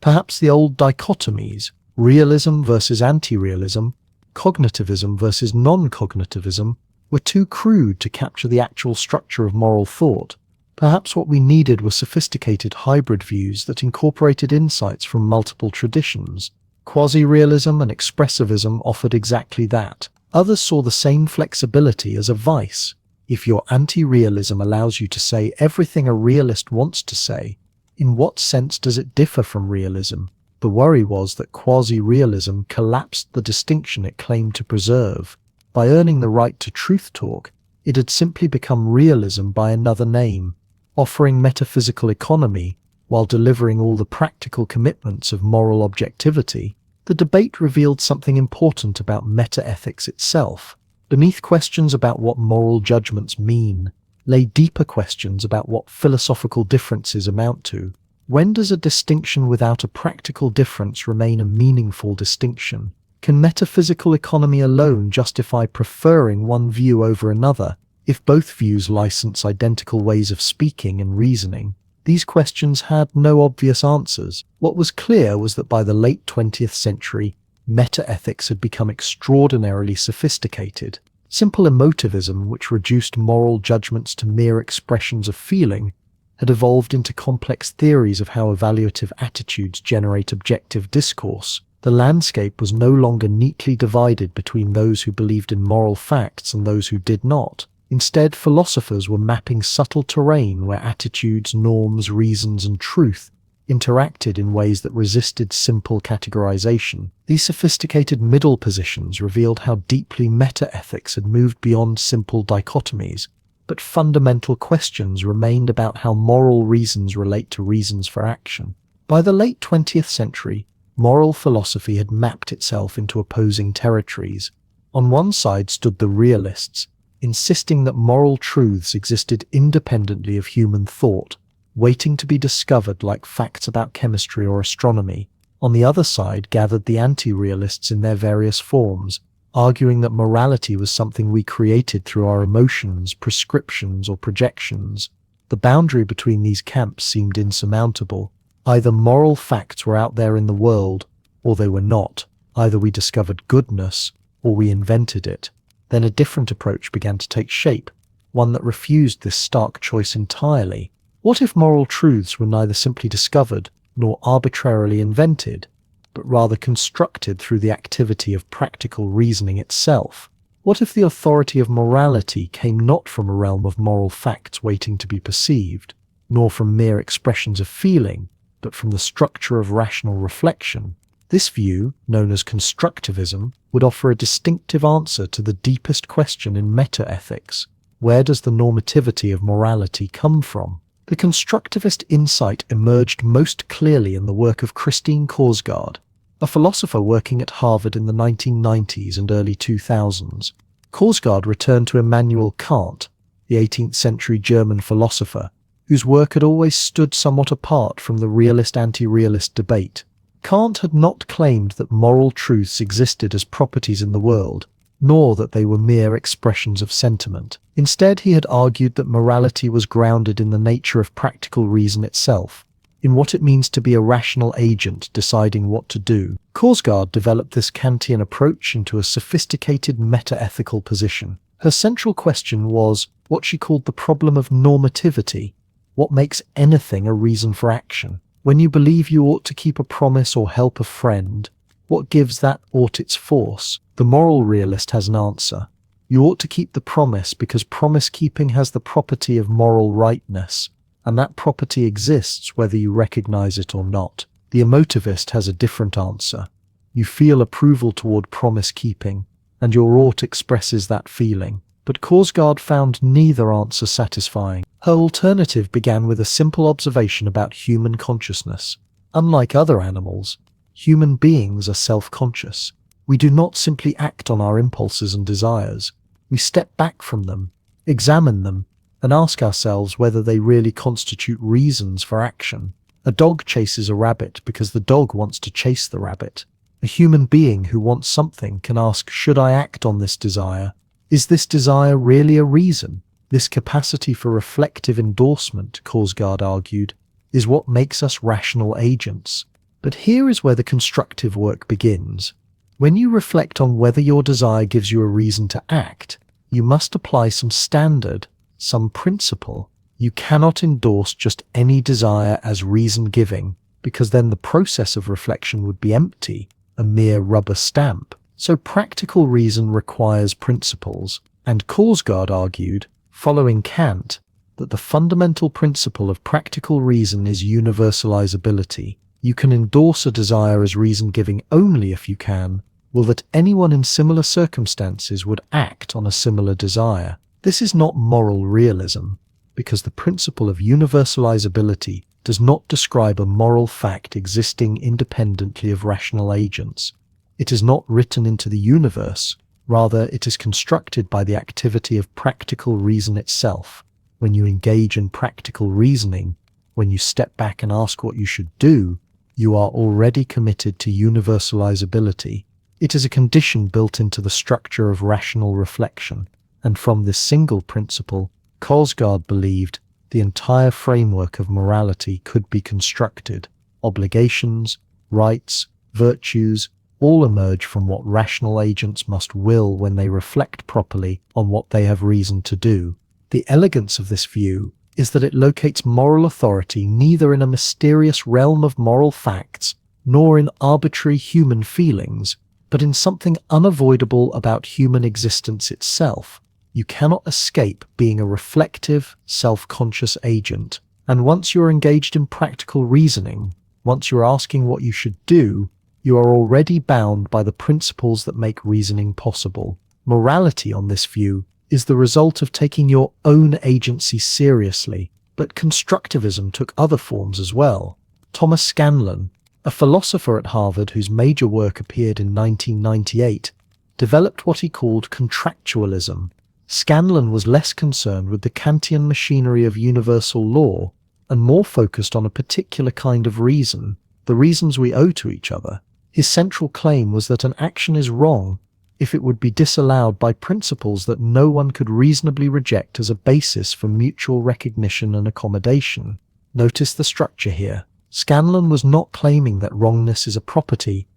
Perhaps the old dichotomies, realism versus anti-realism, cognitivism versus non-cognitivism, were too crude to capture the actual structure of moral thought. Perhaps what we needed were sophisticated hybrid views that incorporated insights from multiple traditions. Quasi-realism and expressivism offered exactly that. Others saw the same flexibility as a vice. If your anti-realism allows you to say everything a realist wants to say, in what sense does it differ from realism? The worry was that quasi-realism collapsed the distinction it claimed to preserve. By earning the right to truth talk, it had simply become realism by another name, offering metaphysical economy while delivering all the practical commitments of moral objectivity. The debate revealed something important about metaethics itself. Beneath questions about what moral judgments mean, lay deeper questions about what philosophical differences amount to. When does a distinction without a practical difference remain a meaningful distinction? Can metaphysical economy alone justify preferring one view over another, if both views license identical ways of speaking and reasoning? These questions had no obvious answers. What was clear was that by the late 20th century, metaethics had become extraordinarily sophisticated. Simple emotivism, which reduced moral judgments to mere expressions of feeling, had evolved into complex theories of how evaluative attitudes generate objective discourse. The landscape was no longer neatly divided between those who believed in moral facts and those who did not. Instead, philosophers were mapping subtle terrain where attitudes, norms, reasons, and truth interacted in ways that resisted simple categorization. These sophisticated middle positions revealed how deeply metaethics had moved beyond simple dichotomies, but fundamental questions remained about how moral reasons relate to reasons for action. By the late 20th century, moral philosophy had mapped itself into opposing territories. On one side stood the realists, insisting that moral truths existed independently of human thought, waiting to be discovered like facts about chemistry or astronomy. On the other side gathered the anti-realists in their various forms, arguing that morality was something we created through our emotions, prescriptions, or projections. The boundary between these camps seemed insurmountable. Either moral facts were out there in the world, or they were not. Either we discovered goodness, or we invented it. Then a different approach began to take shape. one that refused this stark choice entirely. What if moral truths were neither simply discovered nor arbitrarily invented, but rather constructed through the activity of practical reasoning itself? What if the authority of morality came not from a realm of moral facts waiting to be perceived, nor from mere expressions of feeling, but from the structure of rational reflection? This view, known as constructivism, would offer a distinctive answer to the deepest question in meta-ethics: where does the normativity of morality come from? The constructivist insight emerged most clearly in the work of Christine Korsgaard, a philosopher working at Harvard in the 1990s and early 2000s. Korsgaard returned to Immanuel Kant, the 18th-century German philosopher, whose work had always stood somewhat apart from the realist-anti-realist debate. Kant had not claimed that moral truths existed as properties in the world, nor that they were mere expressions of sentiment. Instead, he had argued that morality was grounded in the nature of practical reason itself, in what it means to be a rational agent deciding what to do. Korsgaard developed this Kantian approach into a sophisticated meta-ethical position. Her central question was what she called the problem of normativity. What makes anything a reason for action? When you believe you ought to keep a promise or help a friend, what gives that ought its force? The moral realist has an answer. You ought to keep the promise because promise-keeping has the property of moral rightness, and that property exists whether you recognize it or not. The emotivist has a different answer. You feel approval toward promise-keeping, and your ought expresses that feeling. But Korsgaard found neither answer satisfying. Her alternative began with a simple observation about human consciousness. Unlike other animals, human beings are self-conscious. We do not simply act on our impulses and desires. We step back from them, examine them, and ask ourselves whether they really constitute reasons for action. A dog chases a rabbit because the dog wants to chase the rabbit. A human being who wants something can ask, should I act on this desire? Is this desire really a reason? This capacity for reflective endorsement, Korsgaard argued, is what makes us rational agents. But here is where the constructive work begins. When you reflect on whether your desire gives you a reason to act, you must apply some standard, some principle. You cannot endorse just any desire as reason-giving, because then the process of reflection would be empty, a mere rubber stamp. So practical reason requires principles, and Korsgaard argued, following Kant, that the fundamental principle of practical reason is universalizability. You can endorse a desire as reason-giving only if you can, will that anyone in similar circumstances would act on a similar desire. This is not moral realism, because the principle of universalizability does not describe a moral fact existing independently of rational agents. It is not written into the universe, rather it is constructed by the activity of practical reason itself. When you engage in practical reasoning, when you step back and ask what you should do, you are already committed to universalizability. It is a condition built into the structure of rational reflection, and from this single principle, Korsgaard believed the entire framework of morality could be constructed. Obligations, rights, virtues, all emerge from what rational agents must will when they reflect properly on what they have reason to do. The elegance of this view is that it locates moral authority neither in a mysterious realm of moral facts, nor in arbitrary human feelings, but in something unavoidable about human existence itself. You cannot escape being a reflective, self-conscious agent, and once you're engaged in practical reasoning, once you're asking what you should do, you are already bound by the principles that make reasoning possible. Morality, on this view, is the result of taking your own agency seriously, but constructivism took other forms as well. Thomas Scanlon, a philosopher at Harvard whose major work appeared in 1998, developed what he called contractualism. Scanlon was less concerned with the Kantian machinery of universal law and more focused on a particular kind of reason, the reasons we owe to each other. His central claim was that an action is wrong if it would be disallowed by principles that no one could reasonably reject as a basis for mutual recognition and accommodation. Notice the structure here. Scanlon was not claiming that wrongness is a property.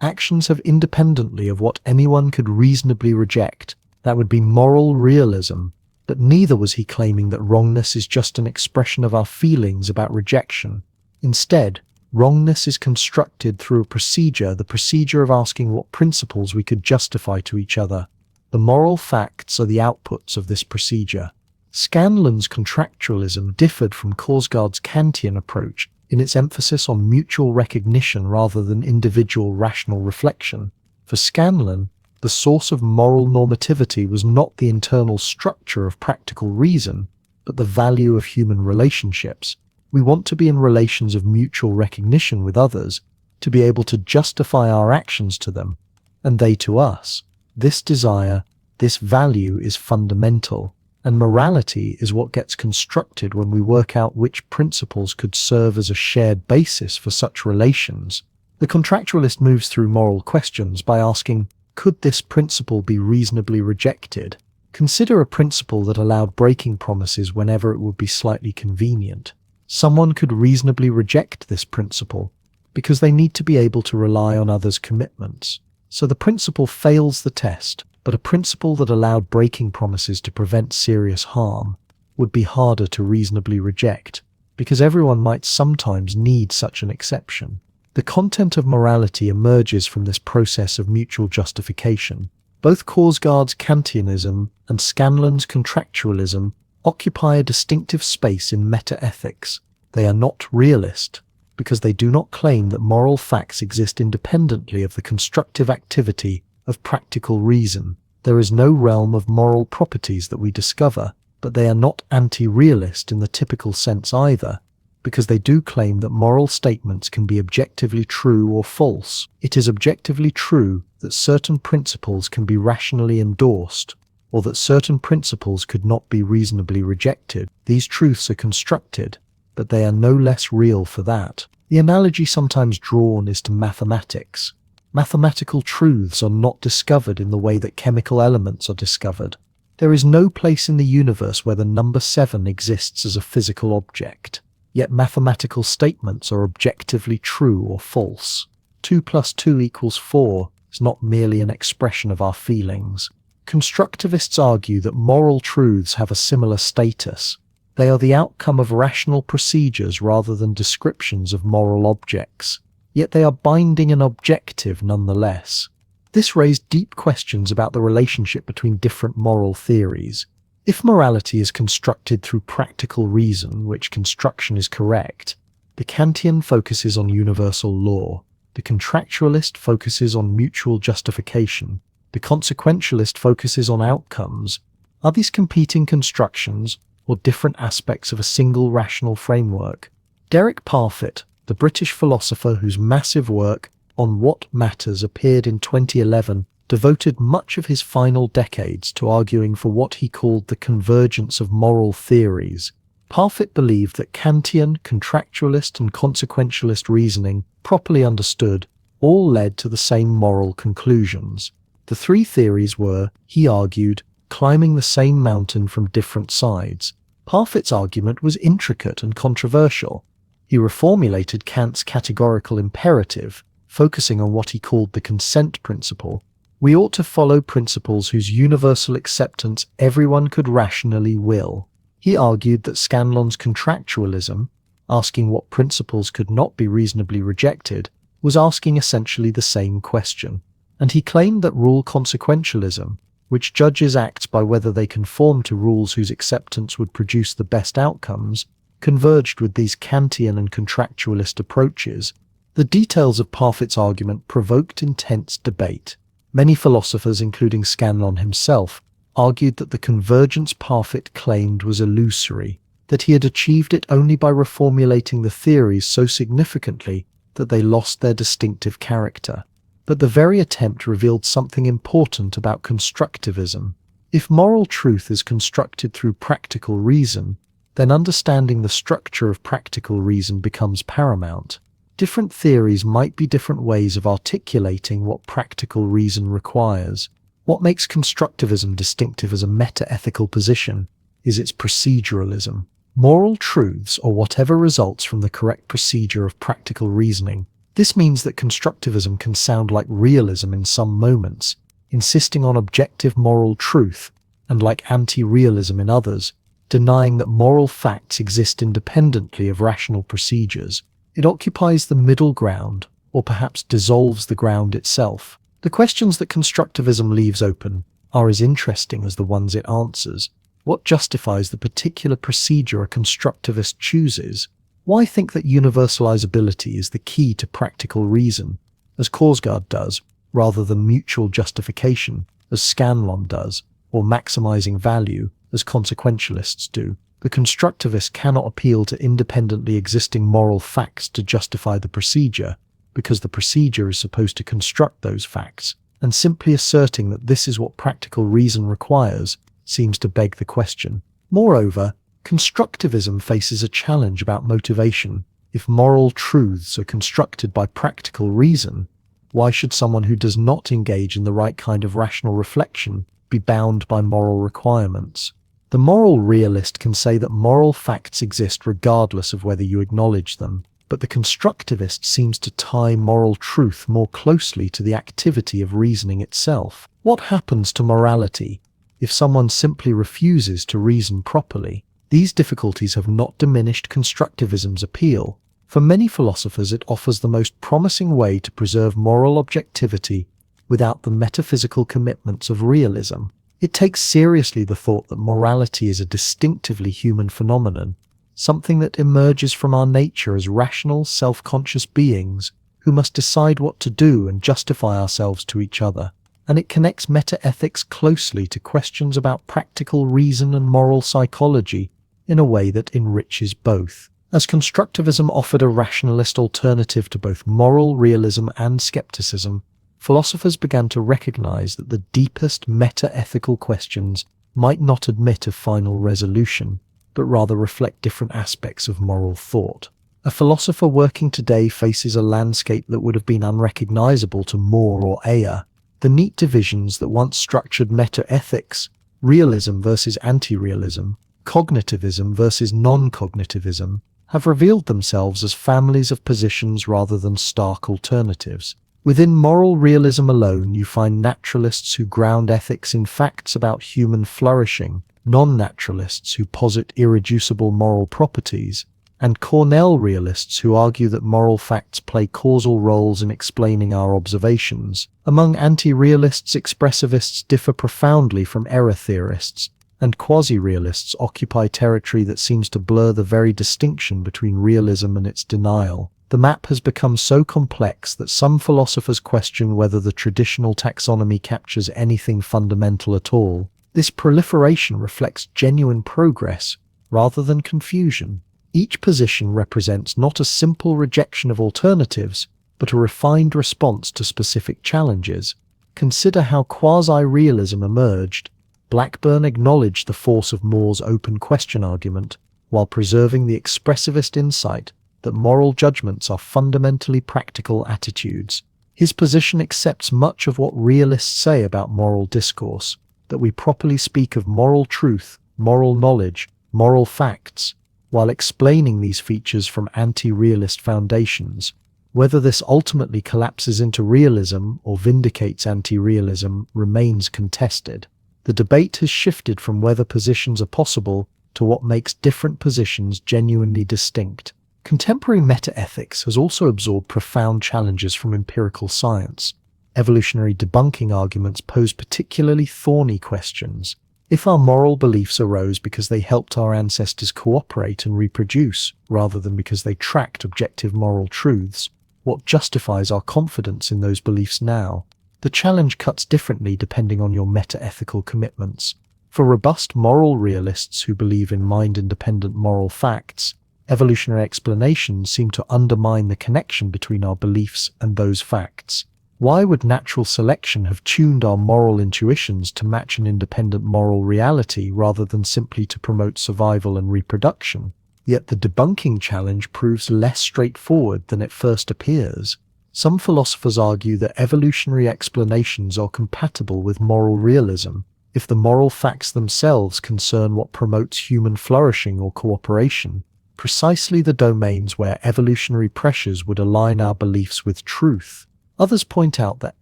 Actions have independently of what anyone could reasonably reject. That would be moral realism. But neither was he claiming that wrongness is just an expression of our feelings about rejection. Instead, wrongness is constructed through a procedure, the procedure of asking what principles we could justify to each other. The moral facts are the outputs of this procedure. Scanlon's contractualism differed from Kierkegaard's Kantian approach in its emphasis on mutual recognition rather than individual rational reflection. For Scanlon, the source of moral normativity was not the internal structure of practical reason, but the value of human relationships. We want to be in relations of mutual recognition with others, to be able to justify our actions to them, and they to us. This desire, this value is fundamental, and morality is what gets constructed when we work out which principles could serve as a shared basis for such relations. The contractualist moves through moral questions by asking, could this principle be reasonably rejected? Consider a principle that allowed breaking promises whenever it would be slightly convenient. Someone could reasonably reject this principle because they need to be able to rely on others' commitments. So the principle fails the test, but a principle that allowed breaking promises to prevent serious harm would be harder to reasonably reject, because everyone might sometimes need such an exception. The content of morality emerges from this process of mutual justification. Both Kierkegaard's Kantianism and Scanlon's contractualism occupy a distinctive space in metaethics. They are not realist, because they do not claim that moral facts exist independently of the constructive activity of practical reason. There is no realm of moral properties that we discover, but they are not anti-realist in the typical sense either, because they do claim that moral statements can be objectively true or false. It is objectively true that certain principles can be rationally endorsed, or that certain principles could not be reasonably rejected. These truths are constructed, but they are no less real for that. The analogy sometimes drawn is to mathematics. Mathematical truths are not discovered in the way that chemical elements are discovered. There is no place in the universe where the number 7 exists as a physical object. Yet mathematical statements are objectively true or false. 2 plus 2 equals 4 is not merely an expression of our feelings. Constructivists argue that moral truths have a similar status. They are the outcome of rational procedures rather than descriptions of moral objects. Yet they are binding and objective nonetheless. This raised deep questions about the relationship between different moral theories. If morality is constructed through practical reason, which construction is correct, the Kantian focuses on universal law, the contractualist focuses on mutual justification, the consequentialist focuses on outcomes. Are these competing constructions or different aspects of a single rational framework? Derek Parfit, the British philosopher whose massive work On What Matters appeared in 2011, devoted much of his final decades to arguing for what he called the convergence of moral theories. Parfit believed that Kantian, contractualist, and consequentialist reasoning, properly understood, all led to the same moral conclusions. The three theories were, he argued, climbing the same mountain from different sides. Parfit's argument was intricate and controversial. He reformulated Kant's categorical imperative, focusing on what he called the consent principle. We ought to follow principles whose universal acceptance everyone could rationally will. He argued that Scanlon's contractualism, asking what principles could not be reasonably rejected, was asking essentially the same question. And he claimed that rule consequentialism, which judges acts by whether they conform to rules whose acceptance would produce the best outcomes, converged with these Kantian and contractualist approaches. The details of Parfit's argument provoked intense debate. Many philosophers, including Scanlon himself, argued that the convergence Parfit claimed was illusory, that he had achieved it only by reformulating the theories so significantly that they lost their distinctive character. But the very attempt revealed something important about constructivism. If moral truth is constructed through practical reason, then understanding the structure of practical reason becomes paramount. Different theories might be different ways of articulating what practical reason requires. What makes constructivism distinctive as a meta-ethical position is its proceduralism. Moral truths are whatever results from the correct procedure of practical reasoning. This means that constructivism can sound like realism in some moments, insisting on objective moral truth, and like anti-realism in others, denying that moral facts exist independently of rational procedures. It occupies the middle ground, or perhaps dissolves the ground itself. The questions that constructivism leaves open are as interesting as the ones it answers. What justifies the particular procedure a constructivist chooses? Why think that universalizability is the key to practical reason, as Korsgaard does, rather than mutual justification, as Scanlon does, or maximizing value, as consequentialists do? The constructivist cannot appeal to independently existing moral facts to justify the procedure, because the procedure is supposed to construct those facts, and simply asserting that this is what practical reason requires seems to beg the question. Moreover, constructivism faces a challenge about motivation. If moral truths are constructed by practical reason, why should someone who does not engage in the right kind of rational reflection be bound by moral requirements? The moral realist can say that moral facts exist regardless of whether you acknowledge them, but the constructivist seems to tie moral truth more closely to the activity of reasoning itself. What happens to morality if someone simply refuses to reason properly? These difficulties have not diminished constructivism's appeal. For many philosophers, it offers the most promising way to preserve moral objectivity without the metaphysical commitments of realism. It takes seriously the thought that morality is a distinctively human phenomenon, something that emerges from our nature as rational, self-conscious beings who must decide what to do and justify ourselves to each other. And it connects metaethics closely to questions about practical reason and moral psychology in a way that enriches both. As constructivism offered a rationalist alternative to both moral realism and skepticism, philosophers began to recognize that the deepest metaethical questions might not admit of final resolution, but rather reflect different aspects of moral thought. A philosopher working today faces a landscape that would have been unrecognizable to More or Ayer. The neat divisions that once structured metaethics, realism versus anti-realism, cognitivism versus non-cognitivism, have revealed themselves as families of positions rather than stark alternatives. Within moral realism alone, you find naturalists who ground ethics in facts about human flourishing, non-naturalists who posit irreducible moral properties, and Cornell realists who argue that moral facts play causal roles in explaining our observations. Among anti-realists, expressivists differ profoundly from error theorists, and quasi-realists occupy territory that seems to blur the very distinction between realism and its denial. The map has become so complex that some philosophers question whether the traditional taxonomy captures anything fundamental at all. This proliferation reflects genuine progress rather than confusion. Each position represents not a simple rejection of alternatives, but a refined response to specific challenges. Consider how quasi-realism emerged. Blackburn acknowledged the force of More's open question argument, while preserving the expressivist insight that moral judgments are fundamentally practical attitudes. His position accepts much of what realists say about moral discourse, that we properly speak of moral truth, moral knowledge, moral facts, while explaining these features from anti-realist foundations. Whether this ultimately collapses into realism or vindicates anti-realism remains contested. The debate has shifted from whether positions are possible to what makes different positions genuinely distinct. Contemporary metaethics has also absorbed profound challenges from empirical science. Evolutionary debunking arguments pose particularly thorny questions. If our moral beliefs arose because they helped our ancestors cooperate and reproduce, rather than because they tracked objective moral truths, what justifies our confidence in those beliefs now? The challenge cuts differently depending on your metaethical commitments. For robust moral realists who believe in mind-independent moral facts, evolutionary explanations seem to undermine the connection between our beliefs and those facts. Why would natural selection have tuned our moral intuitions to match an independent moral reality rather than simply to promote survival and reproduction? Yet the debunking challenge proves less straightforward than it first appears. Some philosophers argue that evolutionary explanations are compatible with moral realism if the moral facts themselves concern what promotes human flourishing or cooperation, precisely the domains where evolutionary pressures would align our beliefs with truth. Others point out that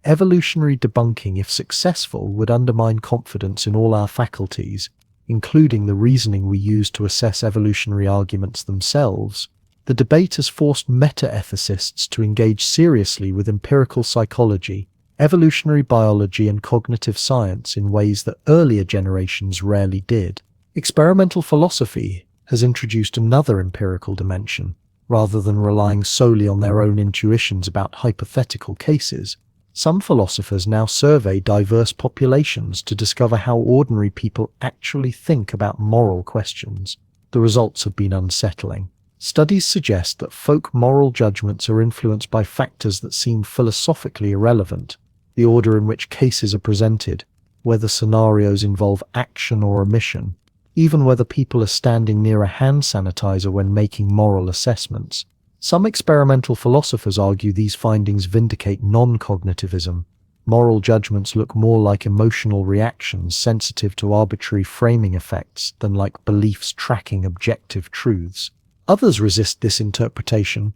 evolutionary debunking, if successful, would undermine confidence in all our faculties, including the reasoning we use to assess evolutionary arguments themselves. The debate has forced meta-ethicists to engage seriously with empirical psychology, evolutionary biology, and cognitive science in ways that earlier generations rarely did. Experimental philosophy has introduced another empirical dimension. Rather than relying solely on their own intuitions about hypothetical cases, some philosophers now survey diverse populations to discover how ordinary people actually think about moral questions. The results have been unsettling. Studies suggest that folk moral judgments are influenced by factors that seem philosophically irrelevant: the order in which cases are presented, whether scenarios involve action or omission, even whether people are standing near a hand sanitizer when making moral assessments. Some experimental philosophers argue these findings vindicate non-cognitivism. Moral judgments look more like emotional reactions sensitive to arbitrary framing effects than like beliefs tracking objective truths. Others resist this interpretation.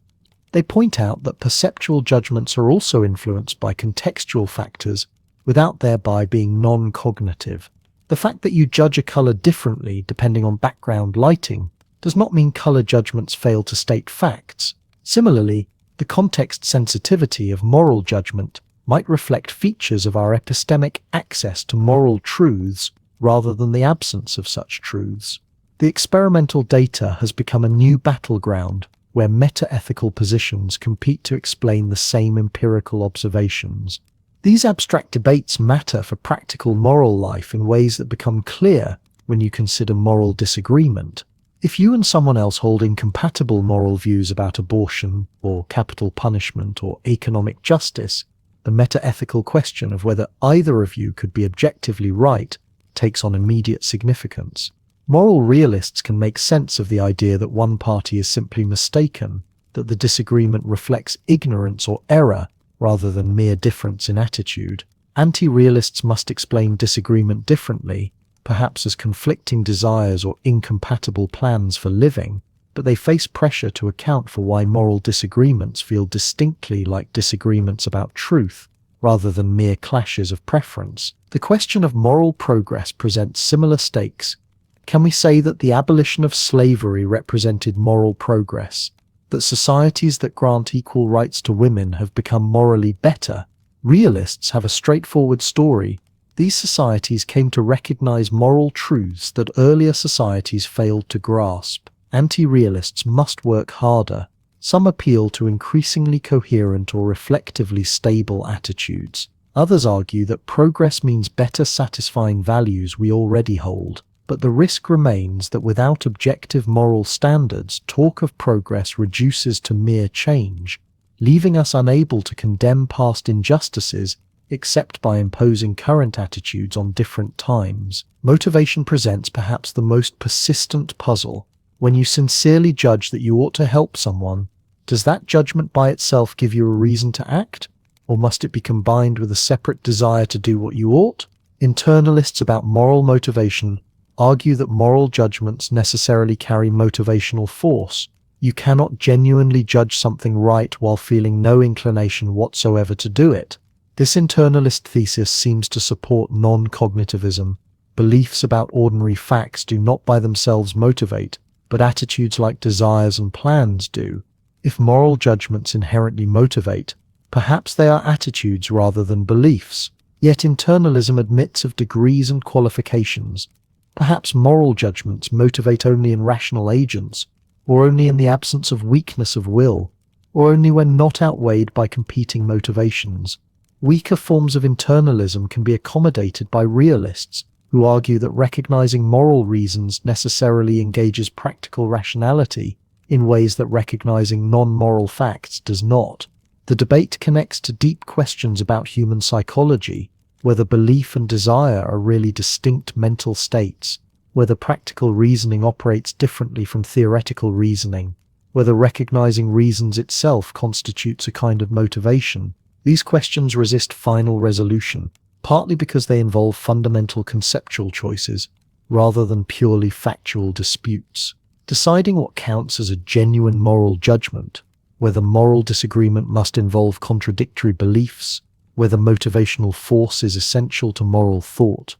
They point out that perceptual judgments are also influenced by contextual factors without thereby being non-cognitive. The fact that you judge a color differently depending on background lighting does not mean color judgments fail to state facts. Similarly, the context sensitivity of moral judgment might reflect features of our epistemic access to moral truths rather than the absence of such truths. The experimental data has become a new battleground where meta-ethical positions compete to explain the same empirical observations. These abstract debates matter for practical moral life in ways that become clear when you consider moral disagreement. If you and someone else hold incompatible moral views about abortion, or capital punishment, or economic justice, the meta-ethical question of whether either of you could be objectively right takes on immediate significance. Moral realists can make sense of the idea that one party is simply mistaken, that the disagreement reflects ignorance or error rather than mere difference in attitude. Anti-realists must explain disagreement differently, perhaps as conflicting desires or incompatible plans for living, but they face pressure to account for why moral disagreements feel distinctly like disagreements about truth, rather than mere clashes of preference. The question of moral progress presents similar stakes. Can we say that the abolition of slavery represented moral progress? That societies that grant equal rights to women have become morally better? Realists have a straightforward story. These societies came to recognize moral truths that earlier societies failed to grasp. Anti-realists must work harder. Some appeal to increasingly coherent or reflectively stable attitudes. Others argue that progress means better satisfying values we already hold. But the risk remains that without objective moral standards, talk of progress reduces to mere change, leaving us unable to condemn past injustices except by imposing current attitudes on different times. Motivation presents perhaps the most persistent puzzle. When you sincerely judge that you ought to help someone, does that judgment by itself give you a reason to act? Or must it be combined with a separate desire to do what you ought? Internalists about moral motivation argue that moral judgments necessarily carry motivational force. You cannot genuinely judge something right while feeling no inclination whatsoever to do it. This internalist thesis seems to support non-cognitivism. Beliefs about ordinary facts do not by themselves motivate, but attitudes like desires and plans do. If moral judgments inherently motivate, perhaps they are attitudes rather than beliefs. Yet internalism admits of degrees and qualifications. Perhaps moral judgments motivate only in rational agents, or only in the absence of weakness of will, or only when not outweighed by competing motivations. Weaker forms of internalism can be accommodated by realists, who argue that recognizing moral reasons necessarily engages practical rationality in ways that recognizing non-moral facts does not. The debate connects to deep questions about human psychology, whether belief and desire are really distinct mental states, whether practical reasoning operates differently from theoretical reasoning, whether recognizing reasons itself constitutes a kind of motivation. These questions resist final resolution, partly because they involve fundamental conceptual choices, rather than purely factual disputes. Deciding what counts as a genuine moral judgment whether moral disagreement must involve contradictory beliefs, whether motivational force is essential to moral thought.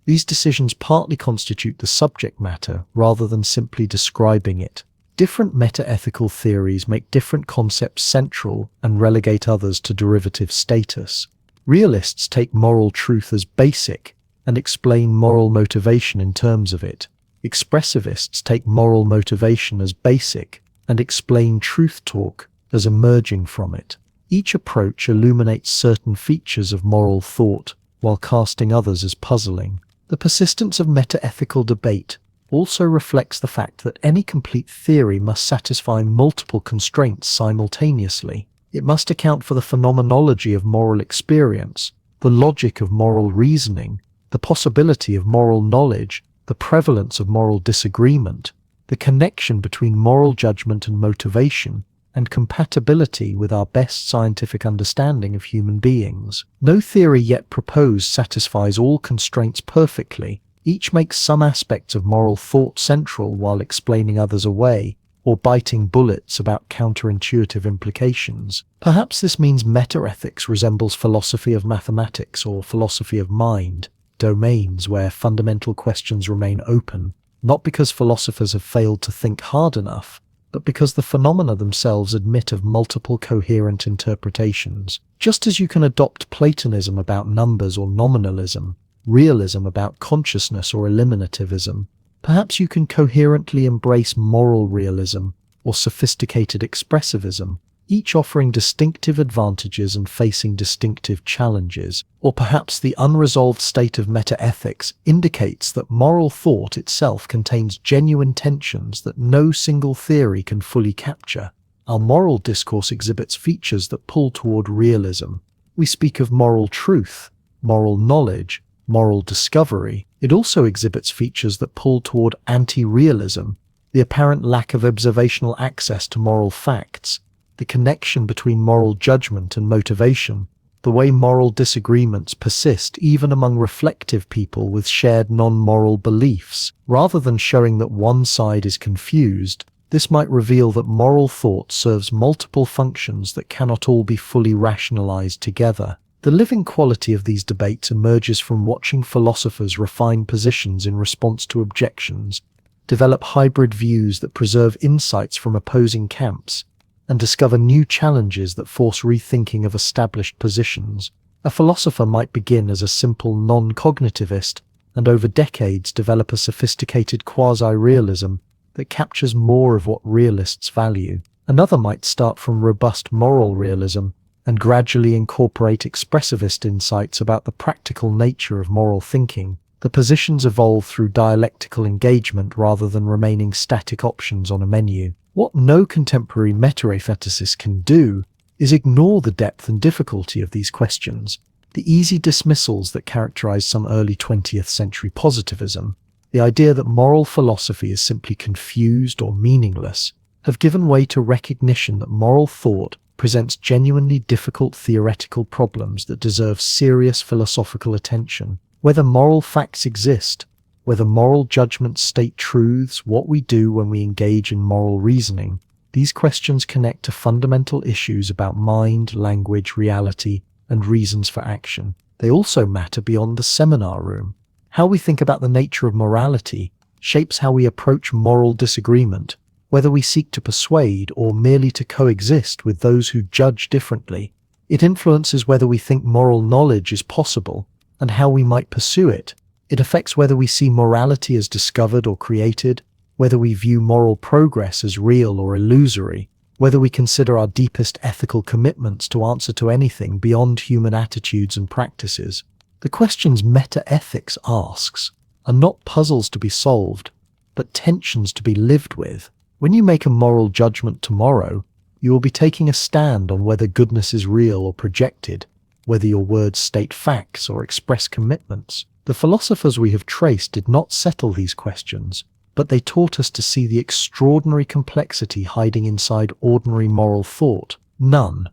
These decisions partly constitute the subject matter rather than simply describing it. Different metaethical theories make different concepts central and relegate others to derivative status. Realists take moral truth as basic and explain moral motivation in terms of it. Expressivists take moral motivation as basic and explain truth talk as emerging from it. Each approach illuminates certain features of moral thought while casting others as puzzling. The persistence of metaethical debate also reflects the fact that any complete theory must satisfy multiple constraints simultaneously. It must account for the phenomenology of moral experience, the logic of moral reasoning, the possibility of moral knowledge, the prevalence of moral disagreement, the connection between moral judgment and motivation, and compatibility with our best scientific understanding of human beings. No theory yet proposed satisfies all constraints perfectly. Each makes some aspects of moral thought central while explaining others away, or biting bullets about counterintuitive implications. Perhaps this means metaethics resembles philosophy of mathematics or philosophy of mind, domains where fundamental questions remain open, not because philosophers have failed to think hard enough, but because the phenomena themselves admit of multiple coherent interpretations. Just as you can adopt Platonism about numbers or nominalism, realism about consciousness or eliminativism, perhaps you can coherently embrace moral realism or sophisticated expressivism, each offering distinctive advantages and facing distinctive challenges. Or perhaps the unresolved state of metaethics indicates that moral thought itself contains genuine tensions that no single theory can fully capture. Our moral discourse exhibits features that pull toward realism. We speak of moral truth, moral knowledge, moral discovery. It also exhibits features that pull toward anti-realism, the apparent lack of observational access to moral facts, the connection between moral judgment and motivation, the way moral disagreements persist even among reflective people with shared non-moral beliefs. Rather than showing that one side is confused, this might reveal that moral thought serves multiple functions that cannot all be fully rationalized together. The living quality of these debates emerges from watching philosophers refine positions in response to objections, develop hybrid views that preserve insights from opposing camps, and discover new challenges that force rethinking of established positions. A philosopher might begin as a simple non-cognitivist and over decades develop a sophisticated quasi-realism that captures more of what realists value. Another might start from robust moral realism and gradually incorporate expressivist insights about the practical nature of moral thinking. The positions evolve through dialectical engagement rather than remaining static options on a menu. What no contemporary metaethicist can do is ignore the depth and difficulty of these questions. The easy dismissals that characterize some early 20th century positivism, the idea that moral philosophy is simply confused or meaningless, have given way to recognition that moral thought presents genuinely difficult theoretical problems that deserve serious philosophical attention. Whether moral facts exist, whether moral judgments state truths, what we do when we engage in moral reasoning, these questions connect to fundamental issues about mind, language, reality, and reasons for action. They also matter beyond the seminar room. How we think about the nature of morality shapes how we approach moral disagreement, whether we seek to persuade or merely to coexist with those who judge differently. It influences whether we think moral knowledge is possible and how we might pursue it. It affects whether we see morality as discovered or created, whether we view moral progress as real or illusory, whether we consider our deepest ethical commitments to answer to anything beyond human attitudes and practices. The questions metaethics asks are not puzzles to be solved, but tensions to be lived with. When you make a moral judgment tomorrow, you will be taking a stand on whether goodness is real or projected, whether your words state facts or express commitments. The philosophers we have traced did not settle these questions, but they taught us to see the extraordinary complexity hiding inside ordinary moral thought. None,